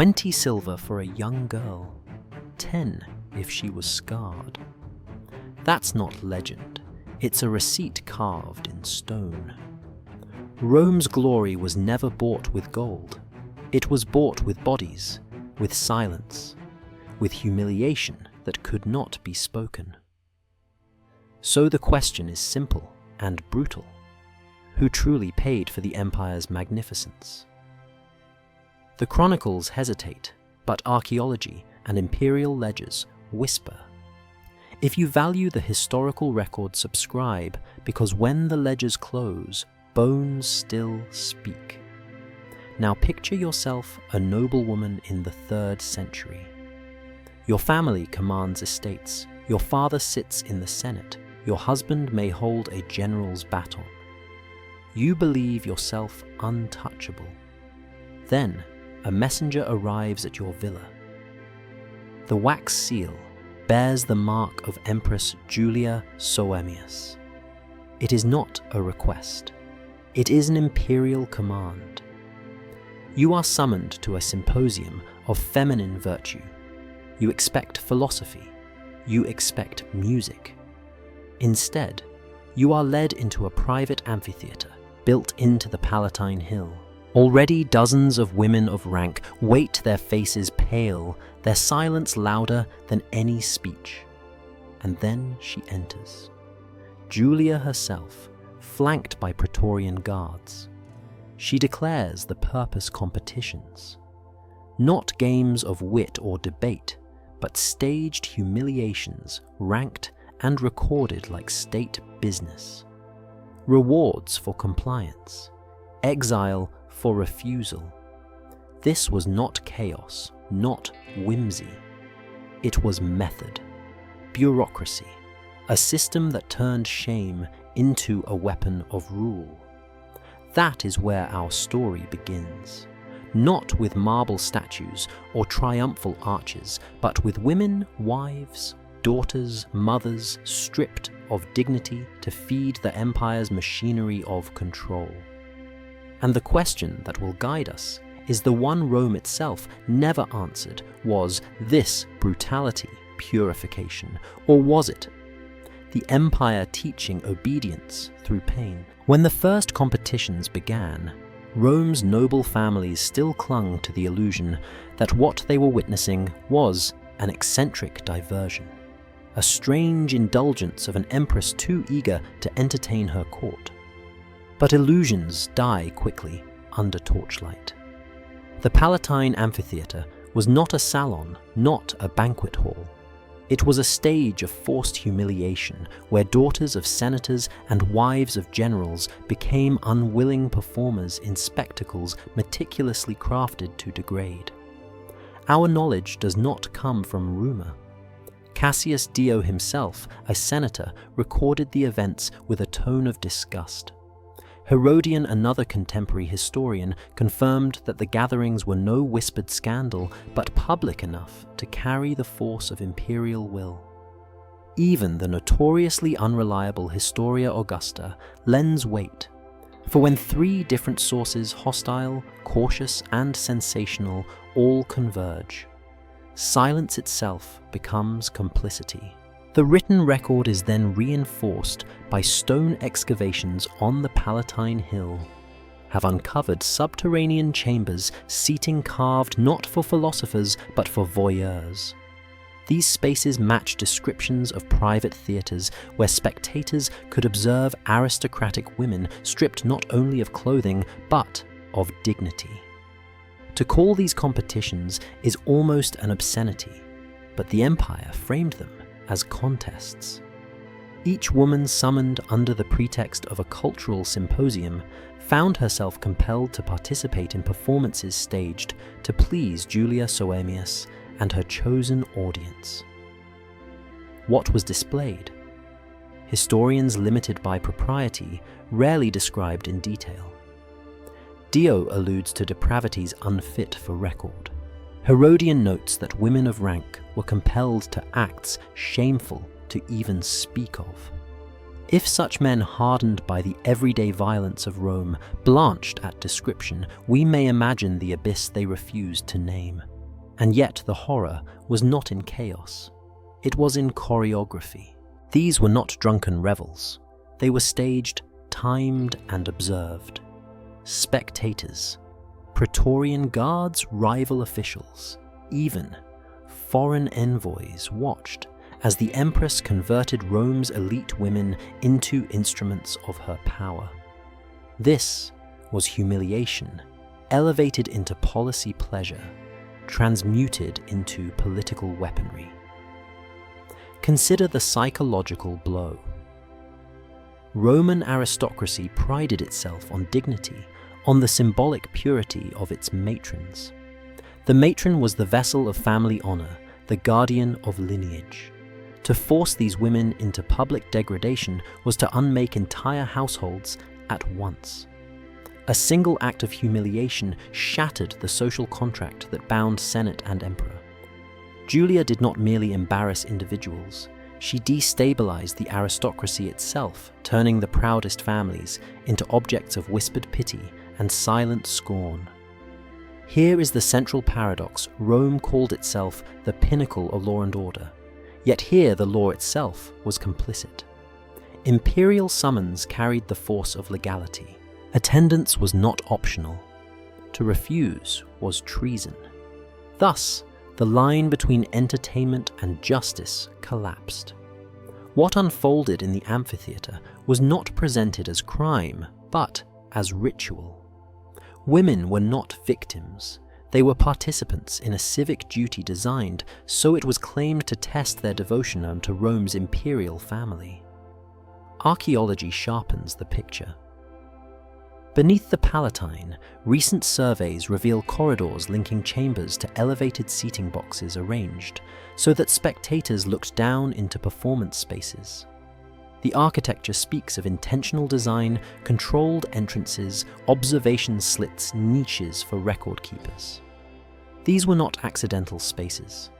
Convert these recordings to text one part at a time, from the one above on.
20 silver for a young girl, 10 if she was scarred. That's not legend, it's a receipt carved in stone. Rome's glory was never bought with gold. It was bought with bodies, with silence, with humiliation that could not be spoken. So the question is simple and brutal. Who truly paid for the empire's magnificence? The chronicles hesitate, but archaeology and imperial ledgers whisper. If you value the historical record, subscribe, because when the ledgers close, bones still speak. Now picture yourself a noblewoman in the 3rd century. Your family commands estates, your father sits in the Senate, your husband may hold a general's baton. You believe yourself untouchable. Then, a messenger arrives at your villa. The wax seal bears the mark of Empress Julia Soaemias. It is not a request. It is an imperial command. You are summoned to a symposium of feminine virtue. You expect philosophy. You expect music. Instead, you are led into a private amphitheatre built into the Palatine Hill. Already dozens of women of rank wait, their faces pale, their silence louder than any speech. And then she enters. Julia herself, flanked by Praetorian guards. She declares the purpose competitions. Not games of wit or debate, but staged humiliations ranked and recorded like state business. Rewards for compliance. Exile for refusal. This was not chaos, not whimsy. It was method, bureaucracy, a system that turned shame into a weapon of rule. That is where our story begins. Not with marble statues or triumphal arches, but with women, wives, daughters, mothers, stripped of dignity to feed the empire's machinery of control. And the question that will guide us is the one Rome itself never answered. Was this brutality purification, or was it the empire teaching obedience through pain? When the first competitions began, Rome's noble families still clung to the illusion that what they were witnessing was an eccentric diversion, a strange indulgence of an empress too eager to entertain her court. But illusions die quickly under torchlight. The Palatine Amphitheatre was not a salon, not a banquet hall. It was a stage of forced humiliation where daughters of senators and wives of generals became unwilling performers in spectacles meticulously crafted to degrade. Our knowledge does not come from rumor. Cassius Dio himself, a senator, recorded the events with a tone of disgust. Herodian, another contemporary historian, confirmed that the gatherings were no whispered scandal, but public enough to carry the force of imperial will. Even the notoriously unreliable Historia Augusta lends weight, for when 3 different sources, hostile, cautious, and sensational, all converge, silence itself becomes complicity. The written record is then reinforced by stone excavations on the Palatine Hill, have uncovered subterranean chambers, seating carved not for philosophers but for voyeurs. These spaces match descriptions of private theatres where spectators could observe aristocratic women stripped not only of clothing but of dignity. To call these competitions is almost an obscenity, but the empire framed them as contests. Each woman summoned under the pretext of a cultural symposium found herself compelled to participate in performances staged to please Julia Soaemias and her chosen audience. What was displayed? Historians limited by propriety rarely described in detail. Dio alludes to depravities unfit for record. Herodian notes that women of rank were compelled to acts shameful to even speak of. If such men hardened by the everyday violence of Rome blanched at description, we may imagine the abyss they refused to name. And yet the horror was not in chaos. It was in choreography. These were not drunken revels. They were staged, timed, and observed. Spectators, Praetorian guards, rival officials, even foreign envoys watched as the Empress converted Rome's elite women into instruments of her power. This was humiliation, elevated into policy pleasure, transmuted into political weaponry. Consider the psychological blow. Roman aristocracy prided itself on dignity, on the symbolic purity of its matrons. The matron was the vessel of family honor, the guardian of lineage. To force these women into public degradation was to unmake entire households at once. A single act of humiliation shattered the social contract that bound Senate and Emperor. Julia did not merely embarrass individuals, she destabilized the aristocracy itself, turning the proudest families into objects of whispered pity and silent scorn. Here is the central paradox. Rome called itself the pinnacle of law and order, yet here the law itself was complicit. Imperial summons carried the force of legality. Attendance was not optional. To refuse was treason. Thus, the line between entertainment and justice collapsed. What unfolded in the amphitheater was not presented as crime, but as ritual. Women were not victims. They were participants in a civic duty designed so it was claimed to test their devotion unto Rome's imperial family. Archaeology sharpens the picture. Beneath the Palatine, recent surveys reveal corridors linking chambers to elevated seating boxes arranged so that spectators looked down into performance spaces. The architecture speaks of intentional design, controlled entrances, observation slits, niches for record keepers. These were not accidental spaces.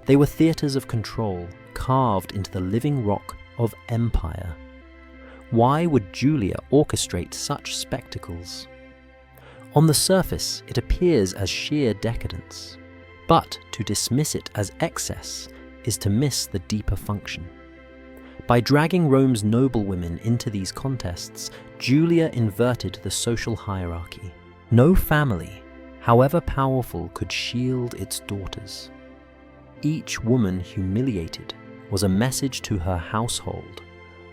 They were theaters of control, carved into the living rock of empire. Why would Julia orchestrate such spectacles? On the surface, it appears as sheer decadence, but to dismiss it as excess is to miss the deeper function. By dragging Rome's noblewomen into these contests, Julia inverted the social hierarchy. No family, however powerful, could shield its daughters. Each woman humiliated was a message to her household.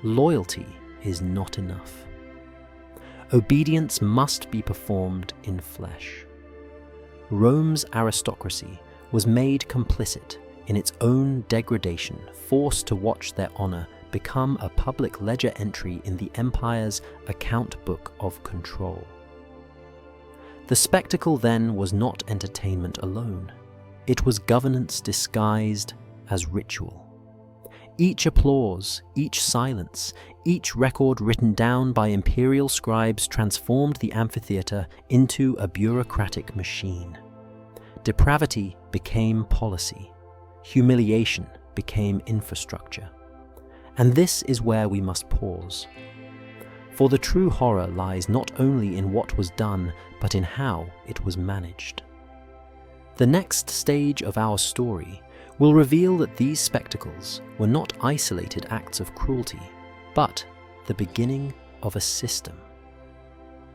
Loyalty is not enough. Obedience must be performed in flesh. Rome's aristocracy was made complicit in its own degradation, forced to watch their honor become a public ledger entry in the empire's account book of control. The spectacle then was not entertainment alone. It was governance disguised as ritual. Each applause, each silence, each record written down by imperial scribes transformed the amphitheater into a bureaucratic machine. Depravity became policy. Humiliation became infrastructure. And this is where we must pause. For the true horror lies not only in what was done, but in how it was managed. The next stage of our story will reveal that these spectacles were not isolated acts of cruelty, but the beginning of a system.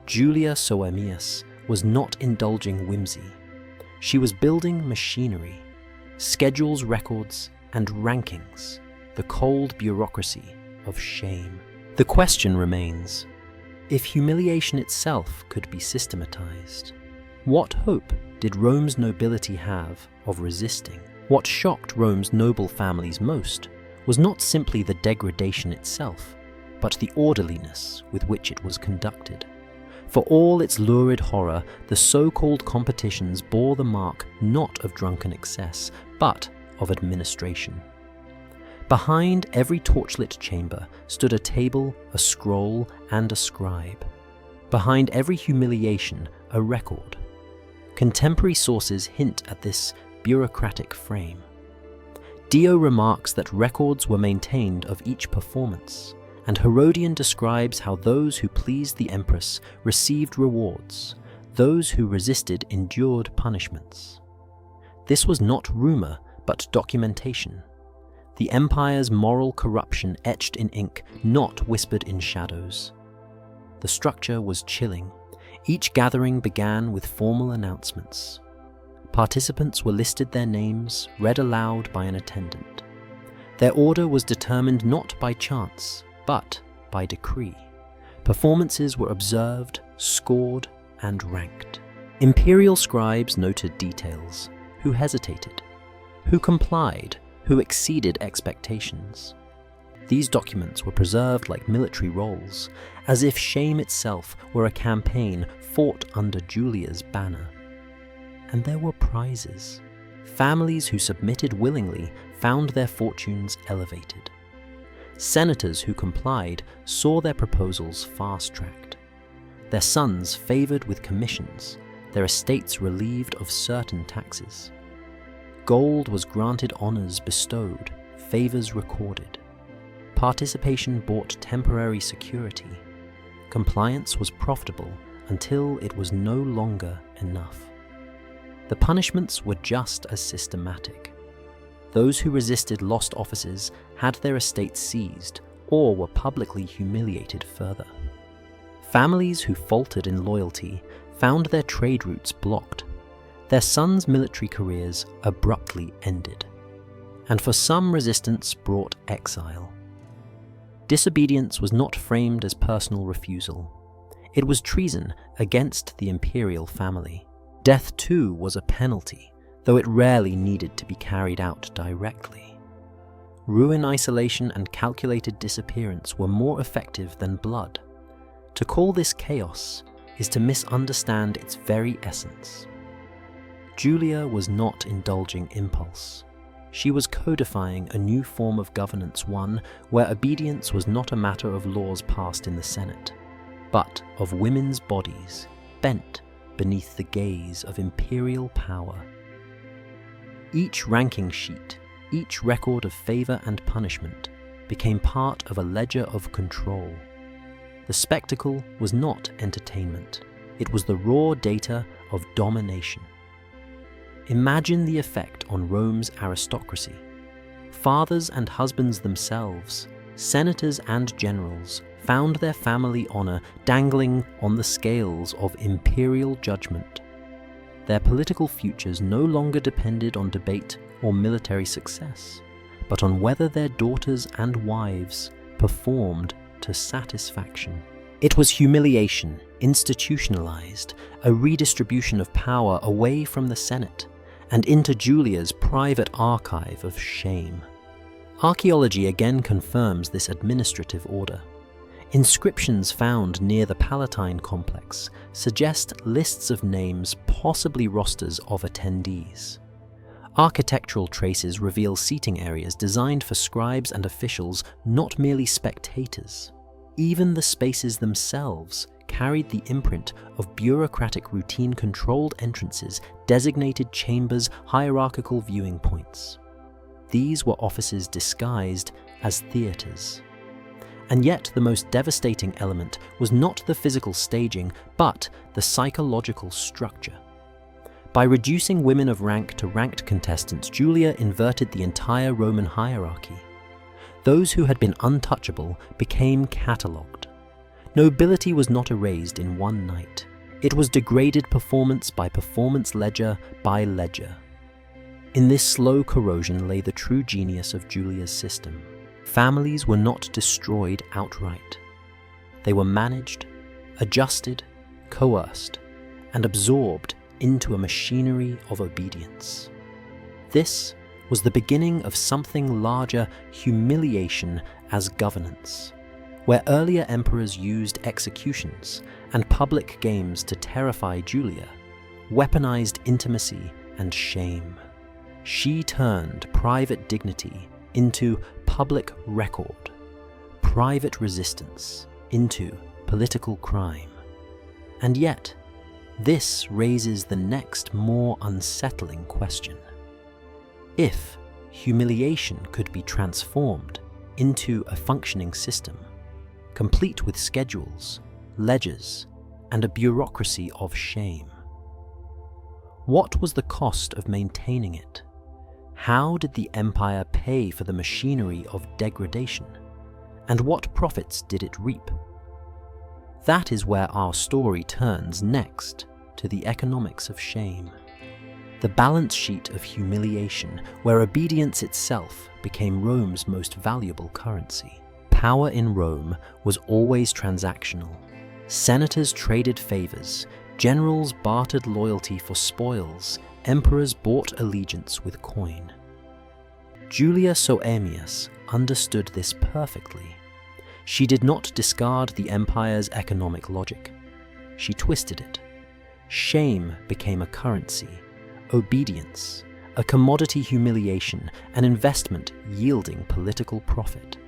Julia Soaemias was not indulging whimsy. She was building machinery, schedules, records, and rankings, the cold bureaucracy of shame. The question remains, if humiliation itself could be systematized, what hope did Rome's nobility have of resisting? What shocked Rome's noble families most was not simply the degradation itself, but the orderliness with which it was conducted. For all its lurid horror, the so-called competitions bore the mark not of drunken excess, but of administration. Behind every torchlit chamber stood a table, a scroll, and a scribe. Behind every humiliation, a record. Contemporary sources hint at this bureaucratic frame. Dio remarks that records were maintained of each performance, and Herodian describes how those who pleased the empress received rewards, those who resisted endured punishments. This was not rumor, but documentation. The empire's moral corruption etched in ink, not whispered in shadows. The structure was chilling. Each gathering began with formal announcements. Participants were listed their names, read aloud by an attendant. Their order was determined not by chance, but by decree. Performances were observed, scored, and ranked. Imperial scribes noted details: who hesitated, who complied, who exceeded expectations. These documents were preserved like military rolls, as if shame itself were a campaign fought under Julia's banner. And there were prizes. Families who submitted willingly found their fortunes elevated. Senators who complied saw their proposals fast-tracked. Their sons favored with commissions, their estates relieved of certain taxes. Gold was granted honors bestowed, favors recorded. Participation bought temporary security. Compliance was profitable until it was no longer enough. The punishments were just as systematic. Those who resisted lost offices had their estates seized or were publicly humiliated further. Families who faltered in loyalty found their trade routes blocked. Their sons' military careers abruptly ended. And for some, resistance brought exile. Disobedience was not framed as personal refusal. It was treason against the imperial family. Death too was a penalty, though it rarely needed to be carried out directly. Ruin, isolation, and calculated disappearance were more effective than blood. To call this chaos is to misunderstand its very essence. Julia was not indulging impulse. She was codifying a new form of governance, one where obedience was not a matter of laws passed in the Senate, but of women's bodies bent beneath the gaze of imperial power. Each ranking sheet, each record of favor and punishment, became part of a ledger of control. The spectacle was not entertainment. It was the raw data of domination. Imagine the effect on Rome's aristocracy. Fathers and husbands themselves, senators and generals, found their family honor dangling on the scales of imperial judgment. Their political futures no longer depended on debate or military success, but on whether their daughters and wives performed to satisfaction. It was humiliation, institutionalized, a redistribution of power away from the Senate and into Julia's private archive of shame. Archaeology again confirms this administrative order. Inscriptions found near the Palatine complex suggest lists of names, possibly rosters of attendees. Architectural traces reveal seating areas designed for scribes and officials, not merely spectators. Even the spaces themselves carried the imprint of bureaucratic routine-controlled entrances, designated chambers, hierarchical viewing points. These were offices disguised as theatres. And yet the most devastating element was not the physical staging, but the psychological structure. By reducing women of rank to ranked contestants, Julia inverted the entire Roman hierarchy. Those who had been untouchable became catalogued. Nobility was not erased in one night. It was degraded performance by performance, ledger by ledger. In this slow corrosion lay the true genius of Julia's system. Families were not destroyed outright. They were managed, adjusted, coerced, and absorbed into a machinery of obedience. This was the beginning of something larger: humiliation as governance, where earlier emperors used executions and public games to terrify Julia, weaponized intimacy and shame. She turned private dignity into public record, private resistance into political crime. And yet, this raises the next, more unsettling question. If humiliation could be transformed into a functioning system, complete with schedules, ledgers, and a bureaucracy of shame. What was the cost of maintaining it? How did the empire pay for the machinery of degradation? And what profits did it reap? That is where our story turns next, to the economics of shame. The balance sheet of humiliation, where obedience itself became Rome's most valuable currency. Power in Rome was always transactional. Senators traded favors, generals bartered loyalty for spoils, emperors bought allegiance with coin. Julia Soaemias understood this perfectly. She did not discard the empire's economic logic. She twisted it. Shame became a currency, obedience, a commodity humiliation, an investment yielding political profit.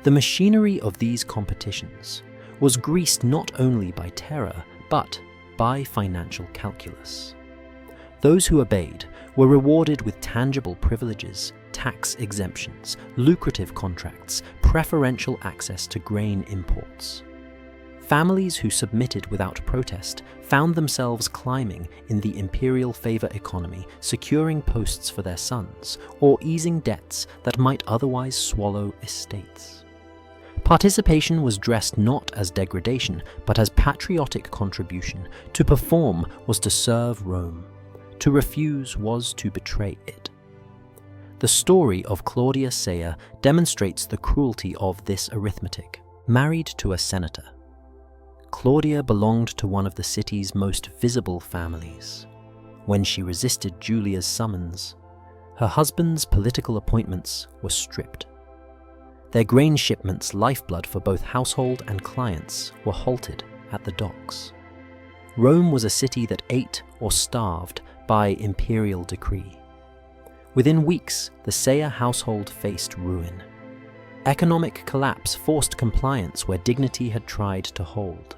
The machinery of these competitions was greased not only by terror, but by financial calculus. Those who obeyed were rewarded with tangible privileges, tax exemptions, lucrative contracts, preferential access to grain imports. Families who submitted without protest found themselves climbing in the imperial favor economy, securing posts for their sons, or easing debts that might otherwise swallow estates. Participation was dressed not as degradation, but as patriotic contribution. To perform was to serve Rome. To refuse was to betray it. The story of Claudia Caesar demonstrates the cruelty of this arithmetic. Married to a senator, Claudia belonged to one of the city's most visible families. When she resisted Julia's summons, her husband's political appointments were stripped. Their grain shipments, lifeblood for both household and clients, were halted at the docks. Rome was a city that ate or starved by imperial decree. Within weeks, the Caesar household faced ruin. Economic collapse forced compliance where dignity had tried to hold.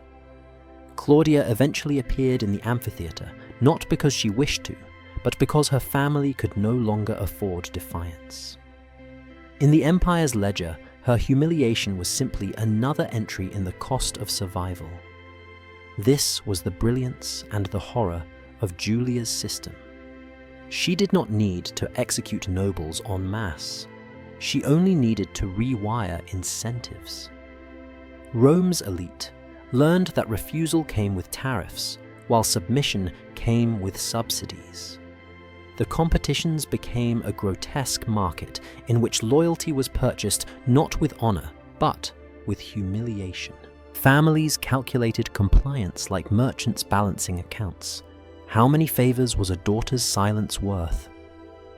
Claudia eventually appeared in the amphitheatre, not because she wished to, but because her family could no longer afford defiance. In the empire's ledger, her humiliation was simply another entry in the cost of survival. This was the brilliance and the horror of Julia's system. She did not need to execute nobles en masse. She only needed to rewire incentives. Rome's elite learned that refusal came with tariffs, while submission came with subsidies. The competitions became a grotesque market in which loyalty was purchased not with honor, but with humiliation. Families calculated compliance like merchants balancing accounts. How many favors was a daughter's silence worth?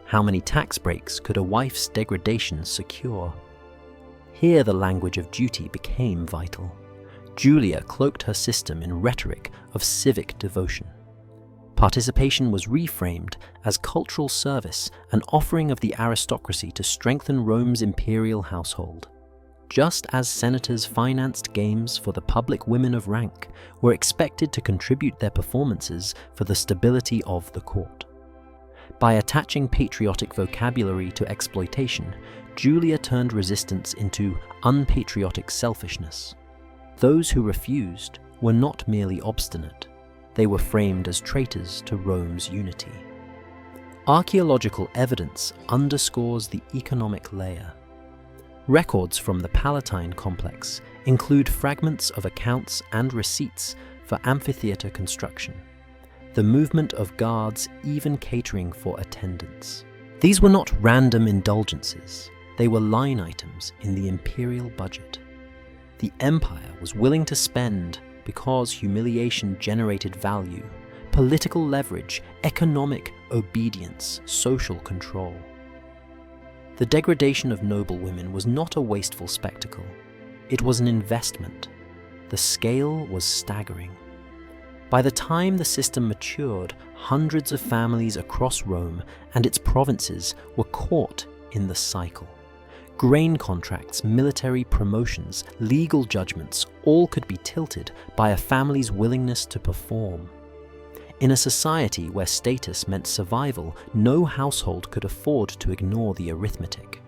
How many tax breaks could a wife's degradation secure? Here the language of duty became vital. Julia cloaked her system in rhetoric of civic devotion. Participation was reframed as cultural service, an offering of the aristocracy to strengthen Rome's imperial household. Just as senators financed games for the public women of rank were expected to contribute their performances for the stability of the court. By attaching patriotic vocabulary to exploitation, Julia turned resistance into unpatriotic selfishness. Those who refused were not merely obstinate. They were framed as traitors to Rome's unity. Archaeological evidence underscores the economic layer. Records from the Palatine complex include fragments of accounts and receipts for amphitheatre construction, the movement of guards even catering for attendance. These were not random indulgences, they were line items in the imperial budget. The empire was willing to spend because humiliation generated value, political leverage, economic obedience, social control. The degradation of noblewomen was not a wasteful spectacle. It was an investment. The scale was staggering. By the time the system matured, hundreds of families across Rome and its provinces were caught in the cycle. Grain contracts, military promotions, legal judgments, all could be tilted by a family's willingness to perform. In a society where status meant survival, no household could afford to ignore the arithmetic.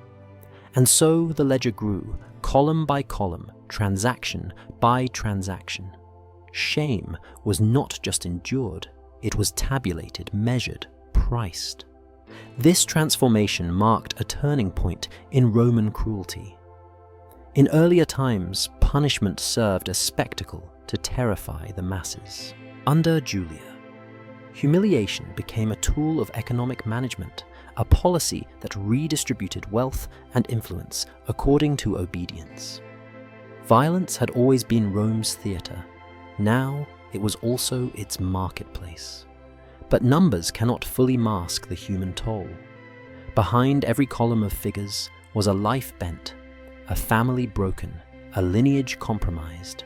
And so the ledger grew, column by column, transaction by transaction. Shame was not just endured, it was tabulated, measured, priced. This transformation marked a turning point in Roman cruelty. In earlier times, punishment served as spectacle to terrify the masses. Under Julia, humiliation became a tool of economic management, a policy that redistributed wealth and influence according to obedience. Violence had always been Rome's theatre. Now it was also its marketplace. But numbers cannot fully mask the human toll. Behind every column of figures was a life bent, a family broken, a lineage compromised.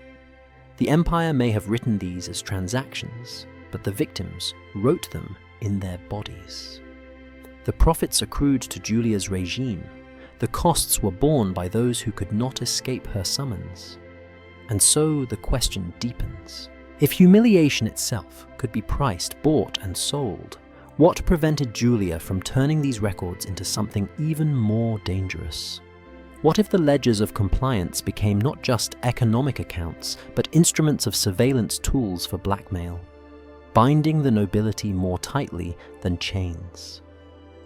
The empire may have written these as transactions, but the victims wrote them in their bodies. The profits accrued to Julia's regime. The costs were borne by those who could not escape her summons. And so the question deepens. If humiliation itself could be priced, bought, and sold, what prevented Julia from turning these records into something even more dangerous? What if the ledgers of compliance became not just economic accounts, but instruments of surveillance tools for blackmail, binding the nobility more tightly than chains?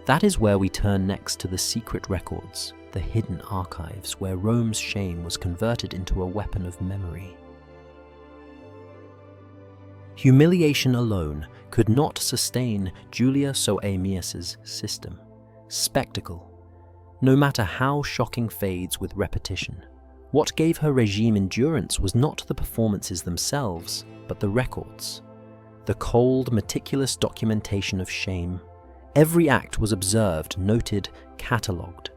That is where we turn next to the secret records, the hidden archives where Rome's shame was converted into a weapon of memory. Humiliation alone could not sustain Julia Soaemias' system. Spectacle, no matter how shocking, fades with repetition. What gave her regime endurance was not the performances themselves, but the records. The cold, meticulous documentation of shame. Every act was observed, noted, catalogued.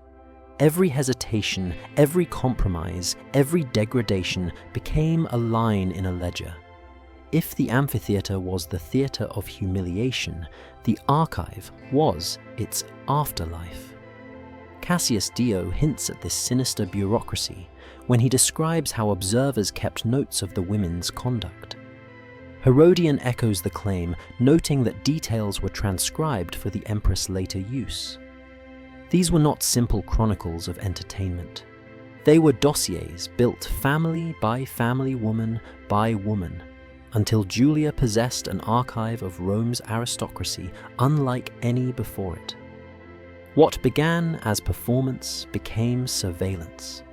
Every hesitation, every compromise, every degradation became a line in a ledger. If the amphitheatre was the theatre of humiliation, the archive was its afterlife. Cassius Dio hints at this sinister bureaucracy when he describes how observers kept notes of the women's conduct. Herodian echoes the claim, noting that details were transcribed for the empress' later use. These were not simple chronicles of entertainment. They were dossiers built family by family, woman by woman, until Julia possessed an archive of Rome's aristocracy unlike any before it. What began as performance became surveillance.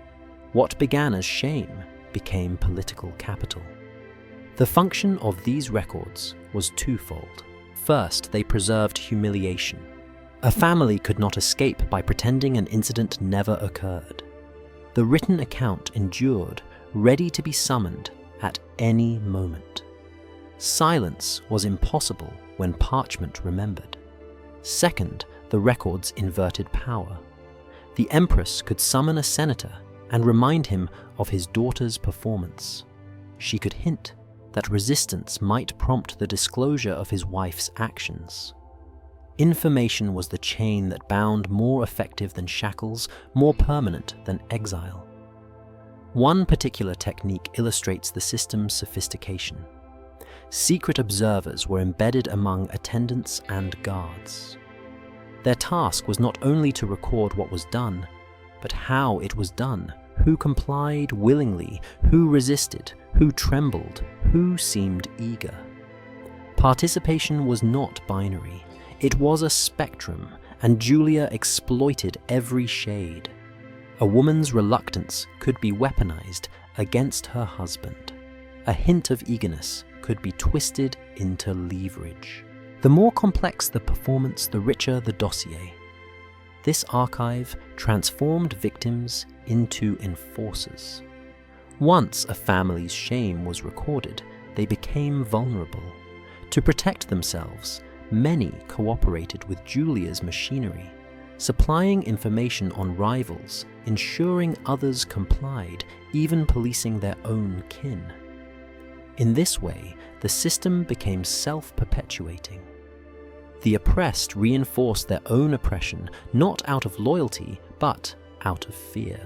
What began as shame became political capital. The function of these records was twofold. First, they preserved humiliation. A family could not escape by pretending an incident never occurred. The written account endured, ready to be summoned at any moment. Silence was impossible when parchment remembered. Second, the records inverted power. The empress could summon a senator and remind him of his daughter's performance. She could hint that resistance might prompt the disclosure of his wife's actions. Information was the chain that bound, more effective than shackles, more permanent than exile. One particular technique illustrates the system's sophistication. Secret observers were embedded among attendants and guards. Their task was not only to record what was done, but how it was done, who complied willingly, who resisted, who trembled, who seemed eager. Participation was not binary. It was a spectrum, and Julia exploited every shade. A woman's reluctance could be weaponized against her husband. A hint of eagerness could be twisted into leverage. The more complex the performance, the richer the dossier. This archive transformed victims into enforcers. Once a family's shame was recorded, they became vulnerable. To protect themselves, many cooperated with Julia's machinery, supplying information on rivals, ensuring others complied, even policing their own kin. In this way, the system became self-perpetuating. The oppressed reinforced their own oppression, not out of loyalty, but out of fear.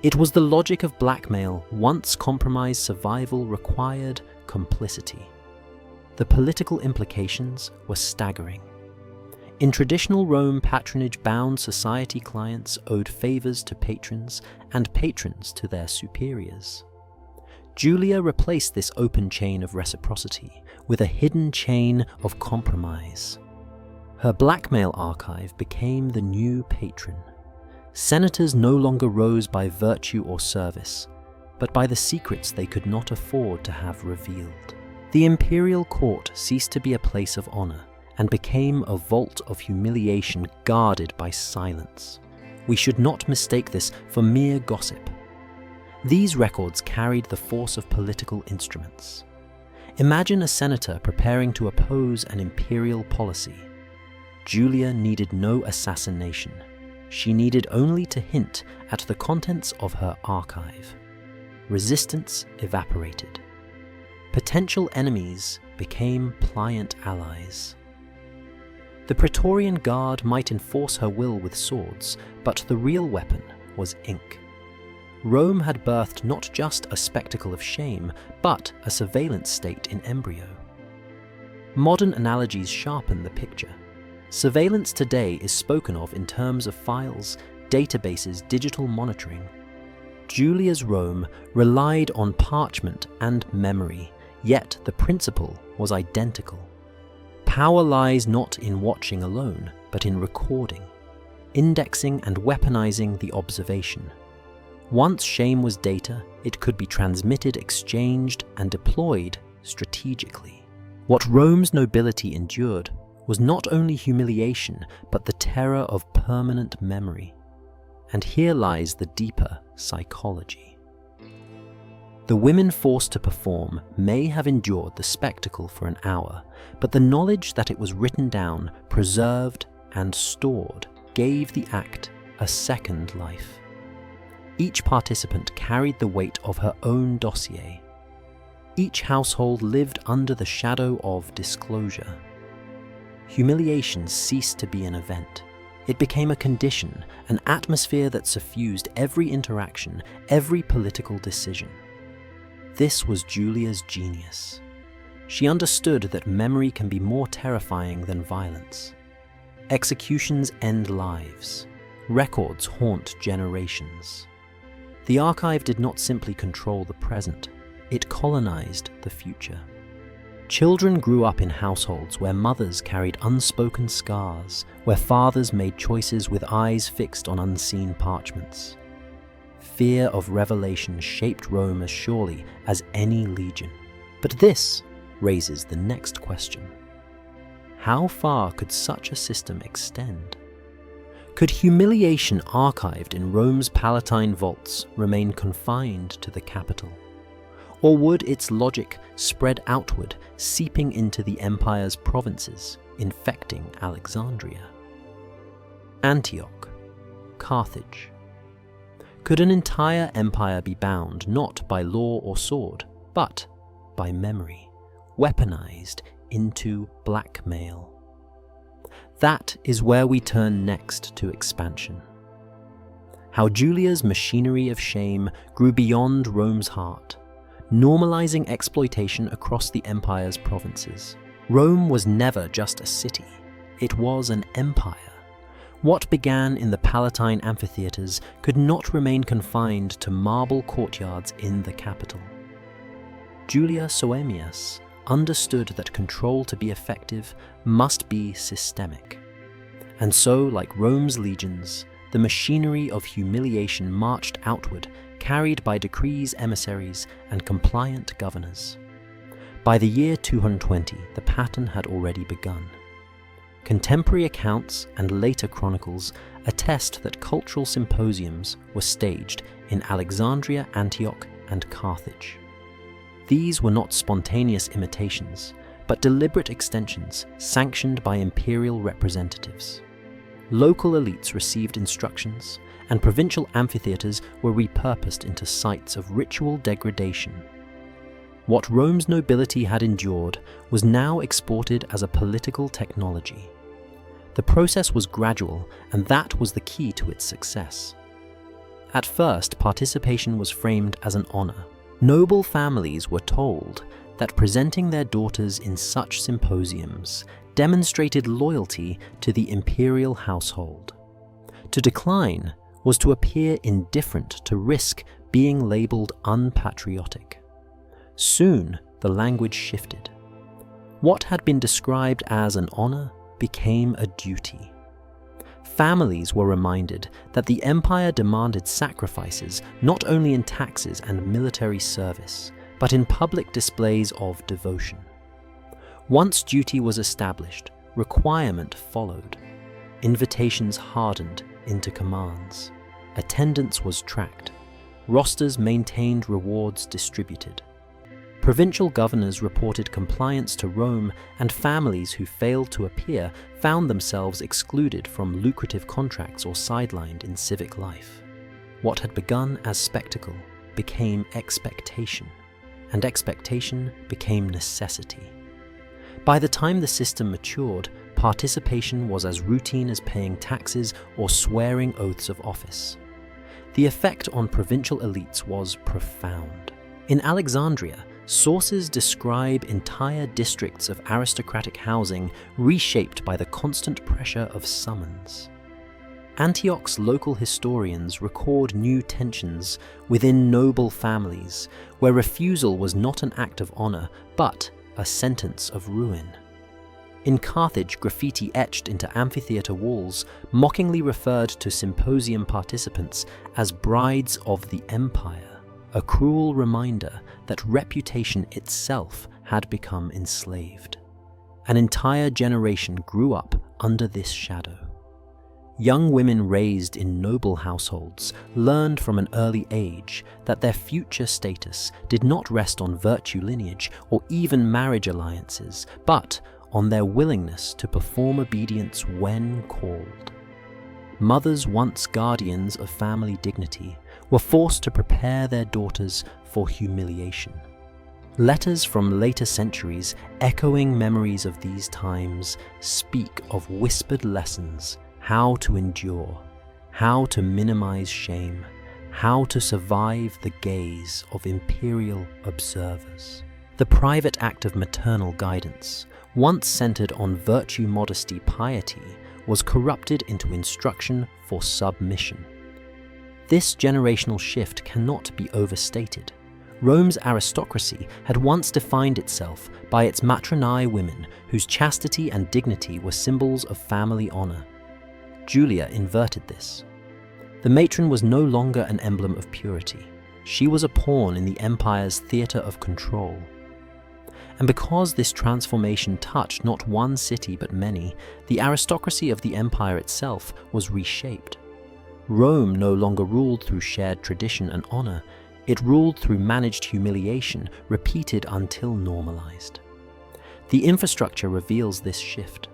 It was the logic of blackmail. Once compromised survival required complicity. The political implications were staggering. In traditional Rome, patronage-bound society clients owed favors to patrons and patrons to their superiors. Julia replaced this open chain of reciprocity with a hidden chain of compromise. Her blackmail archive became the new patron. Senators no longer rose by virtue or service, but by the secrets they could not afford to have revealed. The imperial court ceased to be a place of honor and became a vault of humiliation guarded by silence. We should not mistake this for mere gossip. These records carried the force of political instruments. Imagine a senator preparing to oppose an imperial policy. Julia needed no assassination. She needed only to hint at the contents of her archive. Resistance evaporated. Potential enemies became pliant allies. The Praetorian Guard might enforce her will with swords, but the real weapon was ink. Rome had birthed not just a spectacle of shame, but a surveillance state in embryo. Modern analogies sharpen the picture. Surveillance today is spoken of in terms of files, databases, digital monitoring. Julia's Rome relied on parchment and memory, yet the principle was identical. Power lies not in watching alone, but in recording, indexing and weaponizing the observation. Once shame was data, it could be transmitted, exchanged, and deployed strategically. What Rome's nobility endured was not only humiliation, but the terror of permanent memory. And here lies the deeper psychology. The women forced to perform may have endured the spectacle for an hour, but the knowledge that it was written down, preserved, and stored gave the act a second life. Each participant carried the weight of her own dossier. Each household lived under the shadow of disclosure. Humiliation ceased to be an event. It became a condition, an atmosphere that suffused every interaction, every political decision. This was Julia's genius. She understood that memory can be more terrifying than violence. Executions end lives. Records haunt generations. The archive did not simply control the present, it colonized the future. Children grew up in households where mothers carried unspoken scars, where fathers made choices with eyes fixed on unseen parchments. Fear of revelation shaped Rome as surely as any legion. But this raises the next question. How far could such a system extend? Could humiliation archived in Rome's Palatine vaults remain confined to the capital? Or would its logic spread outward, seeping into the empire's provinces, infecting Alexandria? Antioch, Carthage. Could an entire empire be bound not by law or sword, but by memory, weaponized into blackmail? That is where we turn next to expansion. How Julia's machinery of shame grew beyond Rome's heart, normalizing exploitation across the empire's provinces. Rome was never just a city, it was an empire. What began in the Palatine amphitheaters could not remain confined to marble courtyards in the capital. Julia Soaemias understood that control to be effective must be systemic. And so, like Rome's legions, the machinery of humiliation marched outward, carried by decrees, emissaries, and compliant governors. By the year 220, the pattern had already begun. Contemporary accounts and later chronicles attest that cultural symposiums were staged in Alexandria, Antioch, and Carthage. These were not spontaneous imitations, but deliberate extensions sanctioned by imperial representatives. Local elites received instructions, and provincial amphitheaters were repurposed into sites of ritual degradation. What Rome's nobility had endured was now exported as a political technology. The process was gradual, and that was the key to its success. At first, participation was framed as an honor. Noble families were told that presenting their daughters in such symposiums demonstrated loyalty to the imperial household. To decline was to appear indifferent, to risk being labelled unpatriotic. Soon, the language shifted. What had been described as an honour became a duty. Families were reminded that the empire demanded sacrifices not only in taxes and military service, but in public displays of devotion. Once duty was established, requirement followed. Invitations hardened into commands. Attendance was tracked. Rosters maintained, rewards distributed. Provincial governors reported compliance to Rome, and families who failed to appear found themselves excluded from lucrative contracts or sidelined in civic life. What had begun as spectacle became expectation, and expectation became necessity. By the time the system matured, participation was as routine as paying taxes or swearing oaths of office. The effect on provincial elites was profound. In Alexandria, sources describe entire districts of aristocratic housing reshaped by the constant pressure of summons. Antioch's local historians record new tensions within noble families, where refusal was not an act of honor, but a sentence of ruin. In Carthage, graffiti etched into amphitheater walls mockingly referred to symposium participants as brides of the empire, a cruel reminder that reputation itself had become enslaved. An entire generation grew up under this shadow. Young women raised in noble households learned from an early age that their future status did not rest on virtue lineage or even marriage alliances, but on their willingness to perform obedience when called. Mothers, once guardians of family dignity, were forced to prepare their daughters for humiliation. Letters from later centuries, echoing memories of these times, speak of whispered lessons: how to endure, how to minimize shame, how to survive the gaze of imperial observers. The private act of maternal guidance, once centered on virtue, modesty, piety, was corrupted into instruction for submission. This generational shift cannot be overstated. Rome's aristocracy had once defined itself by its matronae women, whose chastity and dignity were symbols of family honor. Julia inverted this. The matron was no longer an emblem of purity. She was a pawn in the empire's theater of control. And because this transformation touched not one city but many, the aristocracy of the empire itself was reshaped. Rome no longer ruled through shared tradition and honor. It ruled through managed humiliation, repeated until normalized. The infrastructure reveals this shift.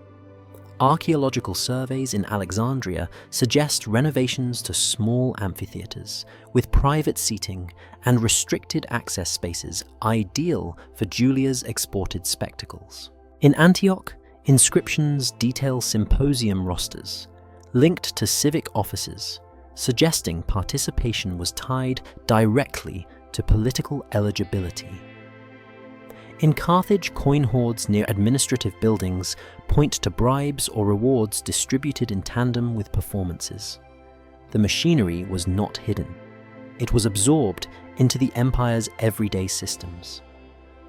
Archaeological surveys in Alexandria suggest renovations to small amphitheaters, with private seating and restricted access spaces ideal for Julia's exported spectacles. In Antioch, inscriptions detail symposium rosters, linked to civic offices, suggesting participation was tied directly to political eligibility. In Carthage, coin hoards near administrative buildings point to bribes or rewards distributed in tandem with performances. The machinery was not hidden. It was absorbed into the empire's everyday systems.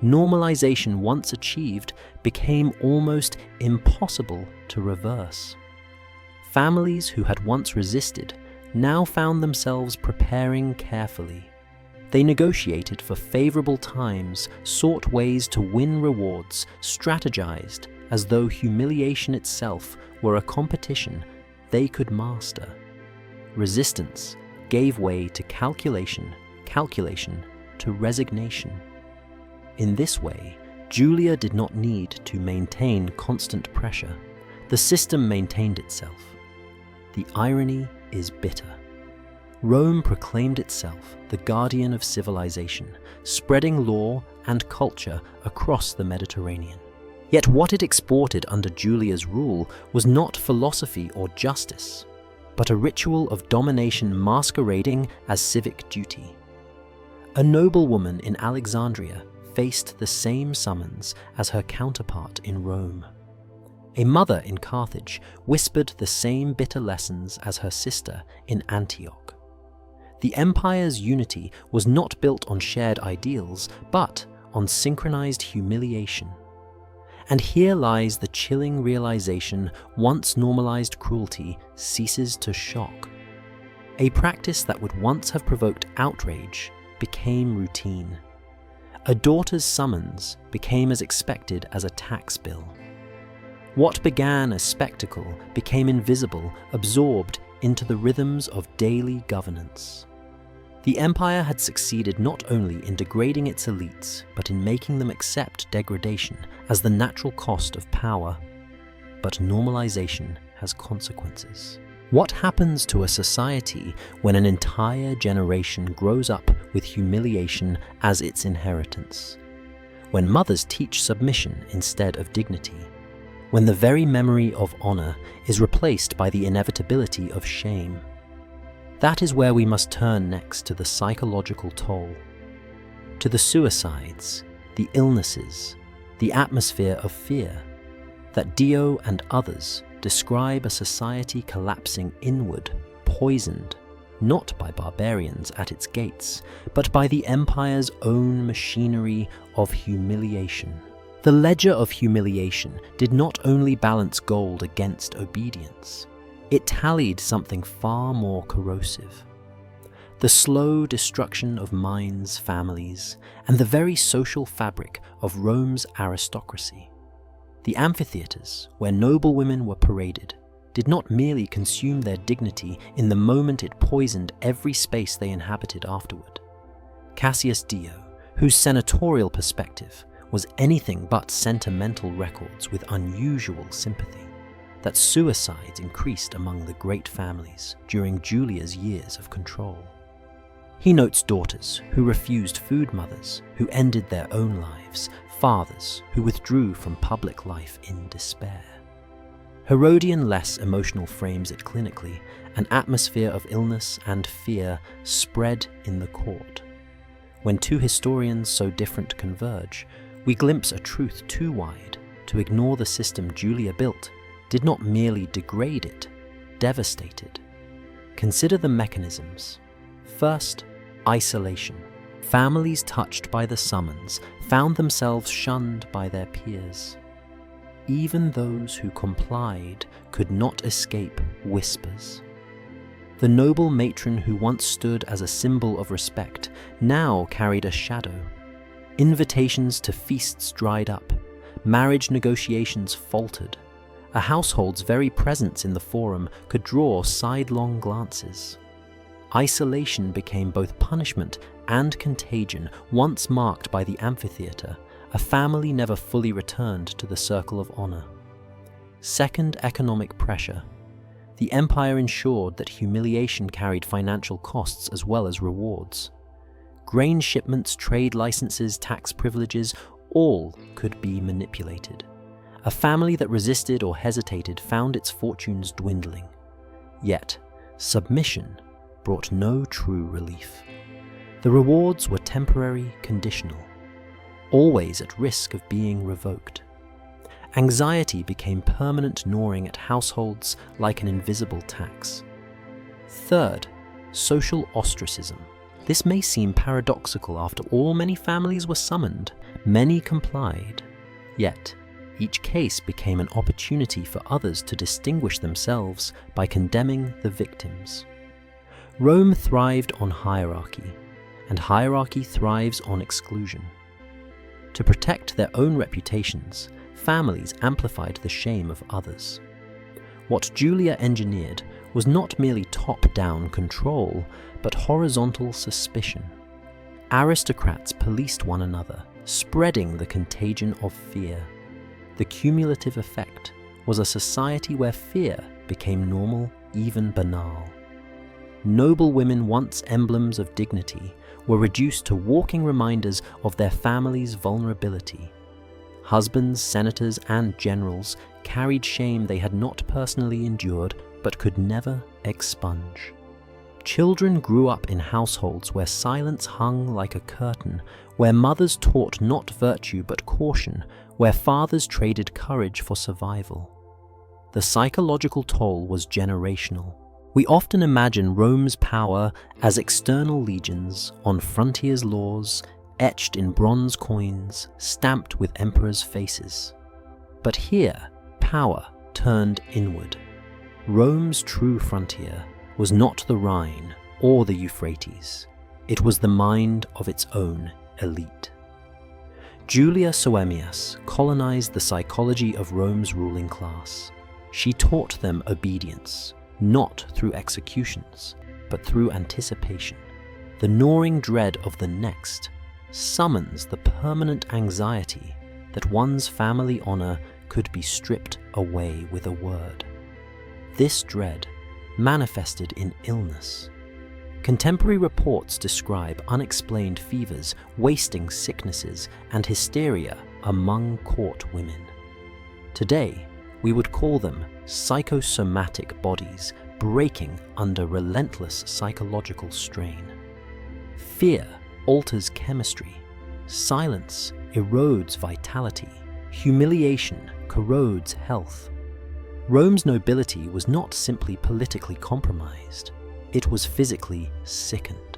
Normalization once achieved became almost impossible to reverse. Families who had once resisted now found themselves preparing carefully. They negotiated for favorable times, sought ways to win rewards, strategized as though humiliation itself were a competition they could master. Resistance gave way to calculation, calculation to resignation. In this way, Julia did not need to maintain constant pressure. The system maintained itself. The irony is bitter. Rome proclaimed itself the guardian of civilization, spreading law and culture across the Mediterranean. Yet what it exported under Julia's rule was not philosophy or justice, but a ritual of domination masquerading as civic duty. A noblewoman in Alexandria faced the same summons as her counterpart in Rome. A mother in Carthage whispered the same bitter lessons as her sister in Antioch. The empire's unity was not built on shared ideals, but on synchronized humiliation. And here lies the chilling realization once normalized cruelty ceases to shock. A practice that would once have provoked outrage became routine. A daughter's summons became as expected as a tax bill. What began as spectacle became invisible, absorbed into the rhythms of daily governance. The empire had succeeded not only in degrading its elites, but in making them accept degradation as the natural cost of power. But normalization has consequences. What happens to a society when an entire generation grows up with humiliation as its inheritance? When mothers teach submission instead of dignity? When the very memory of honor is replaced by the inevitability of shame? That is where we must turn next, to the psychological toll, to the suicides, the illnesses, the atmosphere of fear that Dio and others describe a society collapsing inward, poisoned, not by barbarians at its gates, but by the empire's own machinery of humiliation. The ledger of humiliation did not only balance gold against obedience, it tallied something far more corrosive. The slow destruction of minds, families, and the very social fabric of Rome's aristocracy. The amphitheatres, where noblewomen were paraded, did not merely consume their dignity in the moment it poisoned every space they inhabited afterward. Cassius Dio, whose senatorial perspective was anything but sentimental, records with unusual sympathy that suicides increased among the great families during Julia's years of control. He notes daughters who refused food, mothers who ended their own lives, fathers who withdrew from public life in despair. Herodian less emotional frames it clinically. An atmosphere of illness and fear spread in the court. When two historians so different converge, we glimpse a truth too wide to ignore. The system Julia built did not merely degrade it, devastate it. Consider the mechanisms. First, isolation. Families touched by the summons found themselves shunned by their peers. Even those who complied could not escape whispers. The noble matron who once stood as a symbol of respect now carried a shadow. Invitations to feasts dried up. Marriage negotiations faltered. A household's very presence in the forum could draw sidelong glances. Isolation became both punishment and contagion. Once marked by the amphitheatre, a family never fully returned to the circle of honor. Second, economic pressure. The empire ensured that humiliation carried financial costs as well as rewards. Grain shipments, trade licenses, tax privileges, all could be manipulated. A family that resisted or hesitated found its fortunes dwindling. Yet, submission brought no true relief. The rewards were temporary, conditional, always at risk of being revoked. Anxiety became permanent, gnawing at households like an invisible tax. Third, social ostracism. This may seem paradoxical. After all, many families were summoned, many complied. Yet, each case became an opportunity for others to distinguish themselves by condemning the victims. Rome thrived on hierarchy, and hierarchy thrives on exclusion. To protect their own reputations, families amplified the shame of others. What Julia engineered was not merely top-down control, but horizontal suspicion. Aristocrats policed one another, spreading the contagion of fear. The cumulative effect was a society where fear became normal, even banal. Noblewomen, once emblems of dignity, were reduced to walking reminders of their family's vulnerability. Husbands, senators, and generals carried shame they had not personally endured but could never expunge. Children grew up in households where silence hung like a curtain, where mothers taught not virtue but caution, where fathers traded courage for survival. The psychological toll was generational. We often imagine Rome's power as external legions on frontiers' laws, etched in bronze coins, stamped with emperors' faces. But here, power turned inward. Rome's true frontier was not the Rhine or the Euphrates. It was the mind of its own elite. Julia Soaemias colonized the psychology of Rome's ruling class. She taught them obedience, not through executions, but through anticipation. The gnawing dread of the next summons the permanent anxiety that one's family honor could be stripped away with a word. This dread manifested in illness. Contemporary reports describe unexplained fevers, wasting sicknesses, and hysteria among court women. Today, we would call them psychosomatic bodies breaking under relentless psychological strain. Fear alters chemistry. Silence erodes vitality. Humiliation corrodes health. Rome's nobility was not simply politically compromised, it was physically sickened.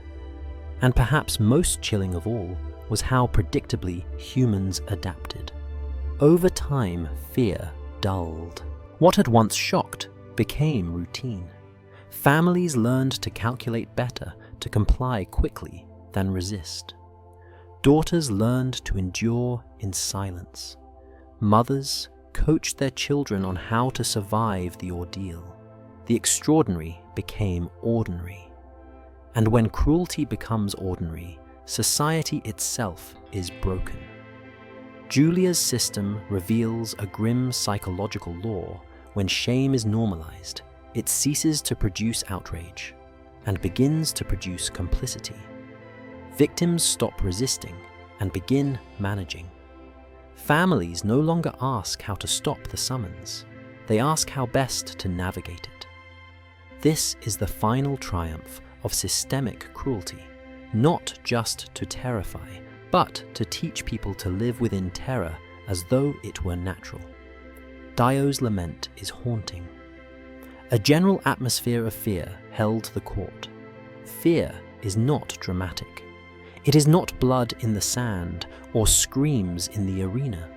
And perhaps most chilling of all was how predictably humans adapted. Over time, fear dulled. What had once shocked became routine. Families learned to calculate better, to comply quickly than resist. Daughters learned to endure in silence. Mothers coached their children on how to survive the ordeal. The extraordinary became ordinary. And when cruelty becomes ordinary, society itself is broken. Julia's system reveals a grim psychological law. When shame is normalized, it ceases to produce outrage and begins to produce complicity. Victims stop resisting and begin managing. Families no longer ask how to stop the summons. They ask how best to navigate it. This is the final triumph of systemic cruelty, not just to terrify, but to teach people to live within terror as though it were natural. Dio's lament is haunting. A general atmosphere of fear held the court. Fear is not dramatic. It is not blood in the sand or screams in the arena.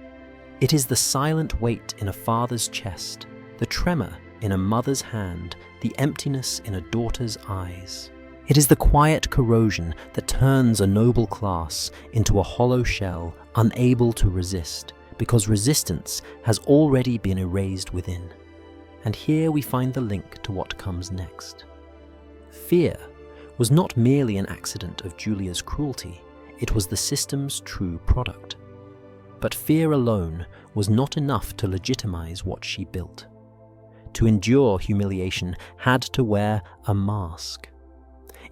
It is the silent weight in a father's chest, the tremor in a mother's hand, the emptiness in a daughter's eyes. It is the quiet corrosion that turns a noble class into a hollow shell, unable to resist, because resistance has already been erased within. And here we find the link to what comes next. Fear was not merely an accident of Julia's cruelty, it was the system's true product. But fear alone was not enough to legitimize what she built. To endure humiliation had to wear a mask.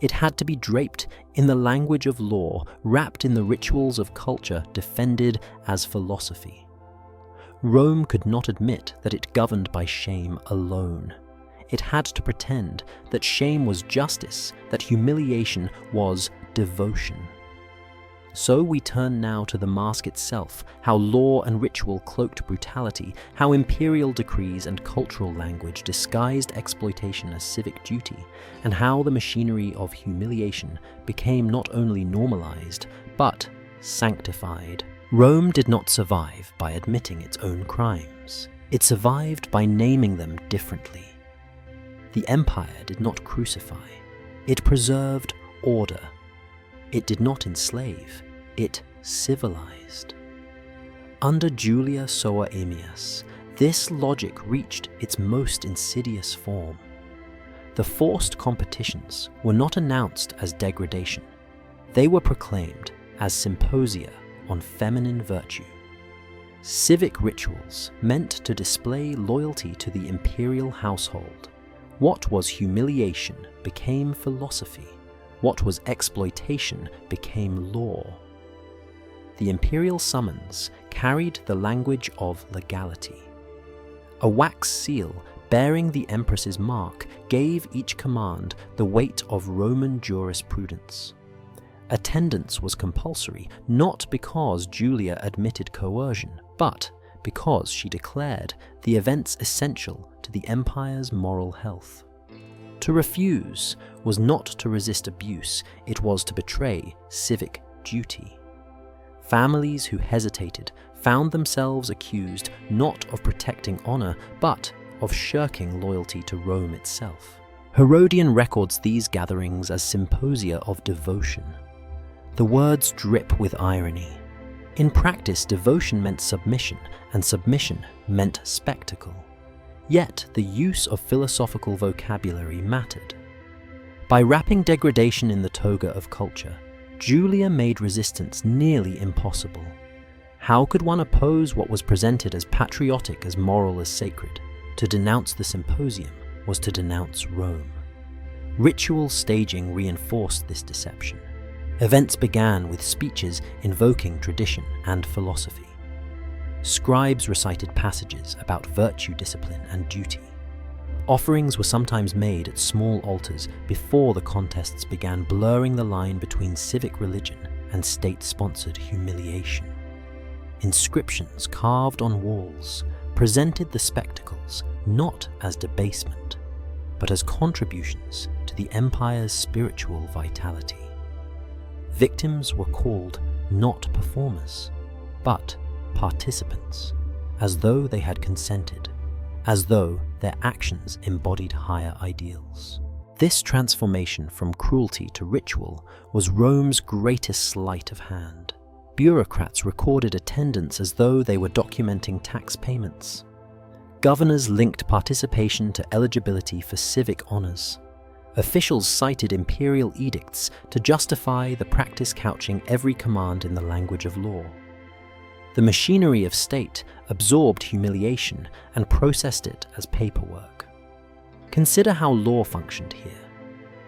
It had to be draped in the language of law, wrapped in the rituals of culture defended as philosophy. Rome could not admit that it governed by shame alone. It had to pretend that shame was justice, that humiliation was devotion. So we turn now to the mask itself, how law and ritual cloaked brutality, how imperial decrees and cultural language disguised exploitation as civic duty, and how the machinery of humiliation became not only normalized, but sanctified. Rome did not survive by admitting its own crimes. It survived by naming them differently. The empire did not crucify. It preserved order. It did not enslave, it civilized. Under Julia Soaemias, this logic reached its most insidious form. The forced competitions were not announced as degradation. They were proclaimed as symposia on feminine virtue. Civic rituals meant to display loyalty to the imperial household. What was humiliation became philosophy. What was exploitation became law. The imperial summons carried the language of legality. A wax seal bearing the empress's mark, gave each command the weight of Roman jurisprudence. Attendance was compulsory, not because Julia admitted coercion, but because she declared the events essential to the empire's moral health. To refuse was not to resist abuse, it was to betray civic duty. Families who hesitated found themselves accused not of protecting honor, but of shirking loyalty to Rome itself. Herodian records these gatherings as symposia of devotion. The words drip with irony. In practice, devotion meant submission, and submission meant spectacle. Yet the use of philosophical vocabulary mattered. By wrapping degradation in the toga of culture, Julia made resistance nearly impossible. How could one oppose what was presented as patriotic, as moral as sacred? To denounce the symposium was to denounce Rome. Ritual staging reinforced this deception. Events began with speeches invoking tradition and philosophy. Scribes recited passages about virtue, discipline, and duty. Offerings were sometimes made at small altars before the contests began, blurring the line between civic religion and state-sponsored humiliation. Inscriptions carved on walls presented the spectacles not as debasement, but as contributions to the empire's spiritual vitality. Victims were called not performers, but participants, as though they had consented, as though their actions embodied higher ideals. This transformation from cruelty to ritual was Rome's greatest sleight of hand. Bureaucrats recorded attendance as though they were documenting tax payments. Governors linked participation to eligibility for civic honors. Officials cited imperial edicts to justify the practice, couching every command in the language of law. The machinery of state absorbed humiliation and processed it as paperwork. Consider how law functioned here.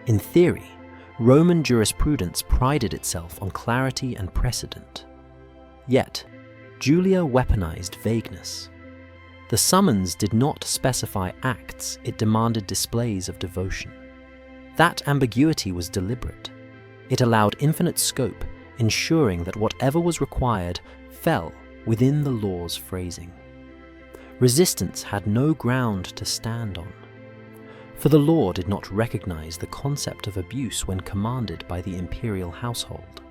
In theory, Roman jurisprudence prided itself on clarity and precedent. Yet, Julia weaponized vagueness. The summons did not specify acts, it demanded displays of devotion. That ambiguity was deliberate. It allowed infinite scope, ensuring that whatever was required fell within the law's phrasing. Resistance had no ground to stand on, for the law did not recognize the concept of abuse when commanded by the imperial household.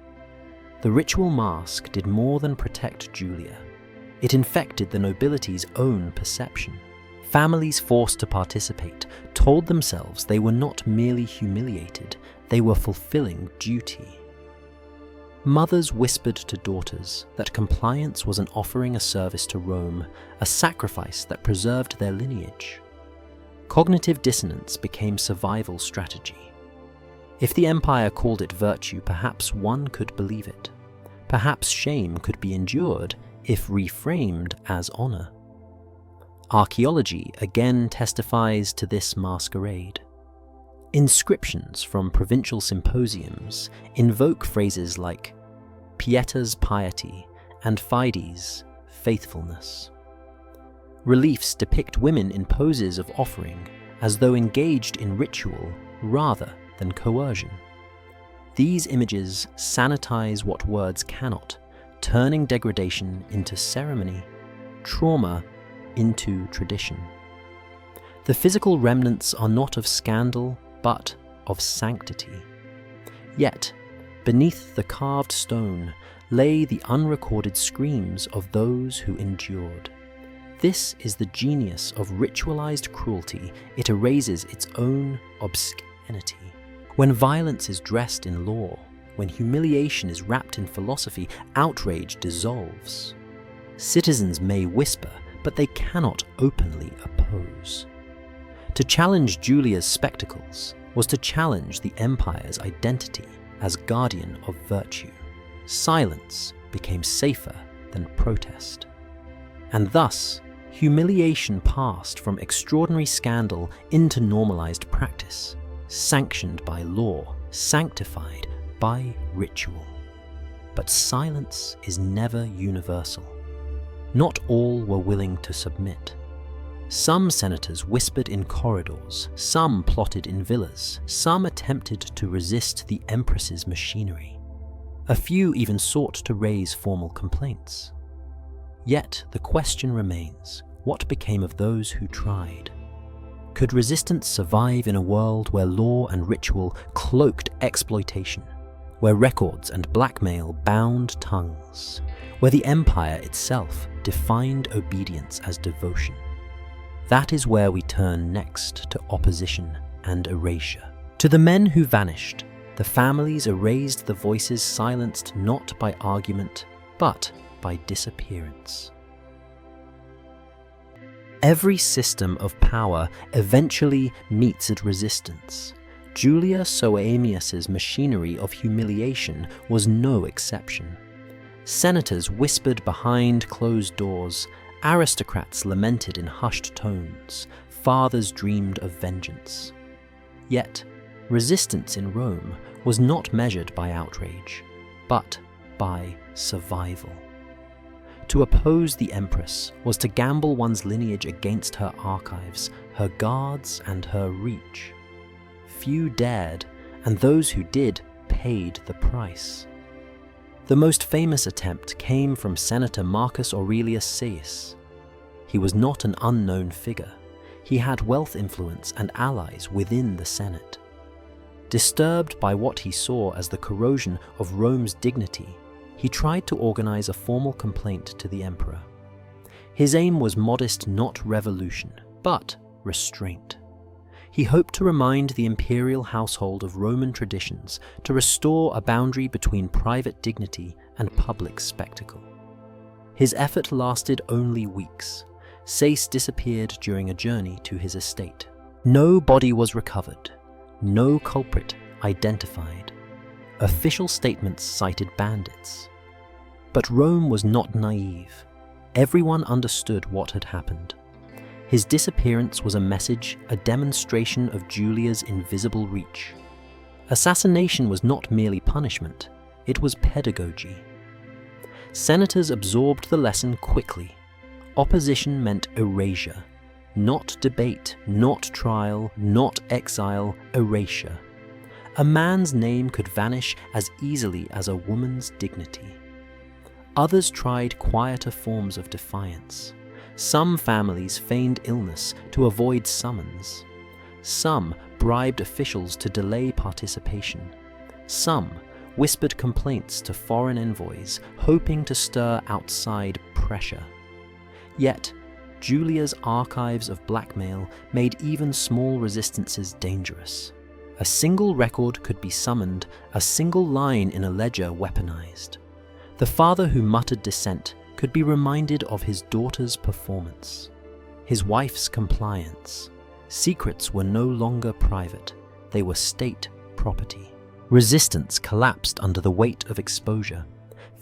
The ritual mask did more than protect Julia. It infected the nobility's own perception. Families forced to participate told themselves they were not merely humiliated, they were fulfilling duty. Mothers whispered to daughters that compliance was an offering a service to Rome, a sacrifice that preserved their lineage. Cognitive dissonance became survival strategy. If the empire called it virtue, perhaps one could believe it. Perhaps shame could be endured if reframed as honor. Archaeology again testifies to this masquerade. Inscriptions from provincial symposiums invoke phrases like Pieta's piety and Fides faithfulness. Reliefs depict women in poses of offering as though engaged in ritual rather than coercion. These images sanitize what words cannot, turning degradation into ceremony, trauma into tradition. The physical remnants are not of scandal, but of sanctity. Yet, beneath the carved stone lay the unrecorded screams of those who endured. This is the genius of ritualized cruelty. It erases its own obscenity. When violence is dressed in law, when humiliation is wrapped in philosophy, outrage dissolves. Citizens may whisper, but they cannot openly oppose. To challenge Julia's spectacles was to challenge the empire's identity as guardian of virtue. Silence became safer than protest. And thus, humiliation passed from extraordinary scandal into normalized practice, sanctioned by law, sanctified by ritual. But silence is never universal. Not all were willing to submit. Some senators whispered in corridors, some plotted in villas, some attempted to resist the Empress's machinery. A few even sought to raise formal complaints. Yet the question remains, what became of those who tried? Could resistance survive in a world where law and ritual cloaked exploitation, where records and blackmail bound tongues, where the empire itself defined obedience as devotion? That is where we turn next to opposition and erasure. To the men who vanished, the families erased the voices silenced not by argument, but by disappearance. Every system of power eventually meets at resistance. Julia Soaemias' machinery of humiliation was no exception. Senators whispered behind closed doors, aristocrats lamented in hushed tones, fathers dreamed of vengeance. Yet, resistance in Rome was not measured by outrage, but by survival. To oppose the Empress was to gamble one's lineage against her archives, her guards, and her reach. Few dared, and those who did paid the price. The most famous attempt came from Senator Marcus Aurelius Seius. He was not an unknown figure. He had wealth, influence, and allies within the Senate. Disturbed by what he saw as the corrosion of Rome's dignity, he tried to organize a formal complaint to the emperor. His aim was modest, not revolution, but restraint. He hoped to remind the imperial household of Roman traditions, to restore a boundary between private dignity and public spectacle. His effort lasted only weeks. Seius disappeared during a journey to his estate. No body was recovered, no culprit identified. Official statements cited bandits. But Rome was not naive. Everyone understood what had happened. His disappearance was a message, a demonstration of Julia's invisible reach. Assassination was not merely punishment, it was pedagogy. Senators absorbed the lesson quickly. Opposition meant erasure. Not debate, not trial, not exile, erasure. A man's name could vanish as easily as a woman's dignity. Others tried quieter forms of defiance. Some families feigned illness to avoid summons. Some bribed officials to delay participation. Some whispered complaints to foreign envoys, hoping to stir outside pressure. Yet, Julia's archives of blackmail made even small resistances dangerous. A single record could be summoned, a single line in a ledger weaponized. The father who muttered dissent could be reminded of his daughter's performance, his wife's compliance. Secrets were no longer private, they were state property. Resistance collapsed under the weight of exposure.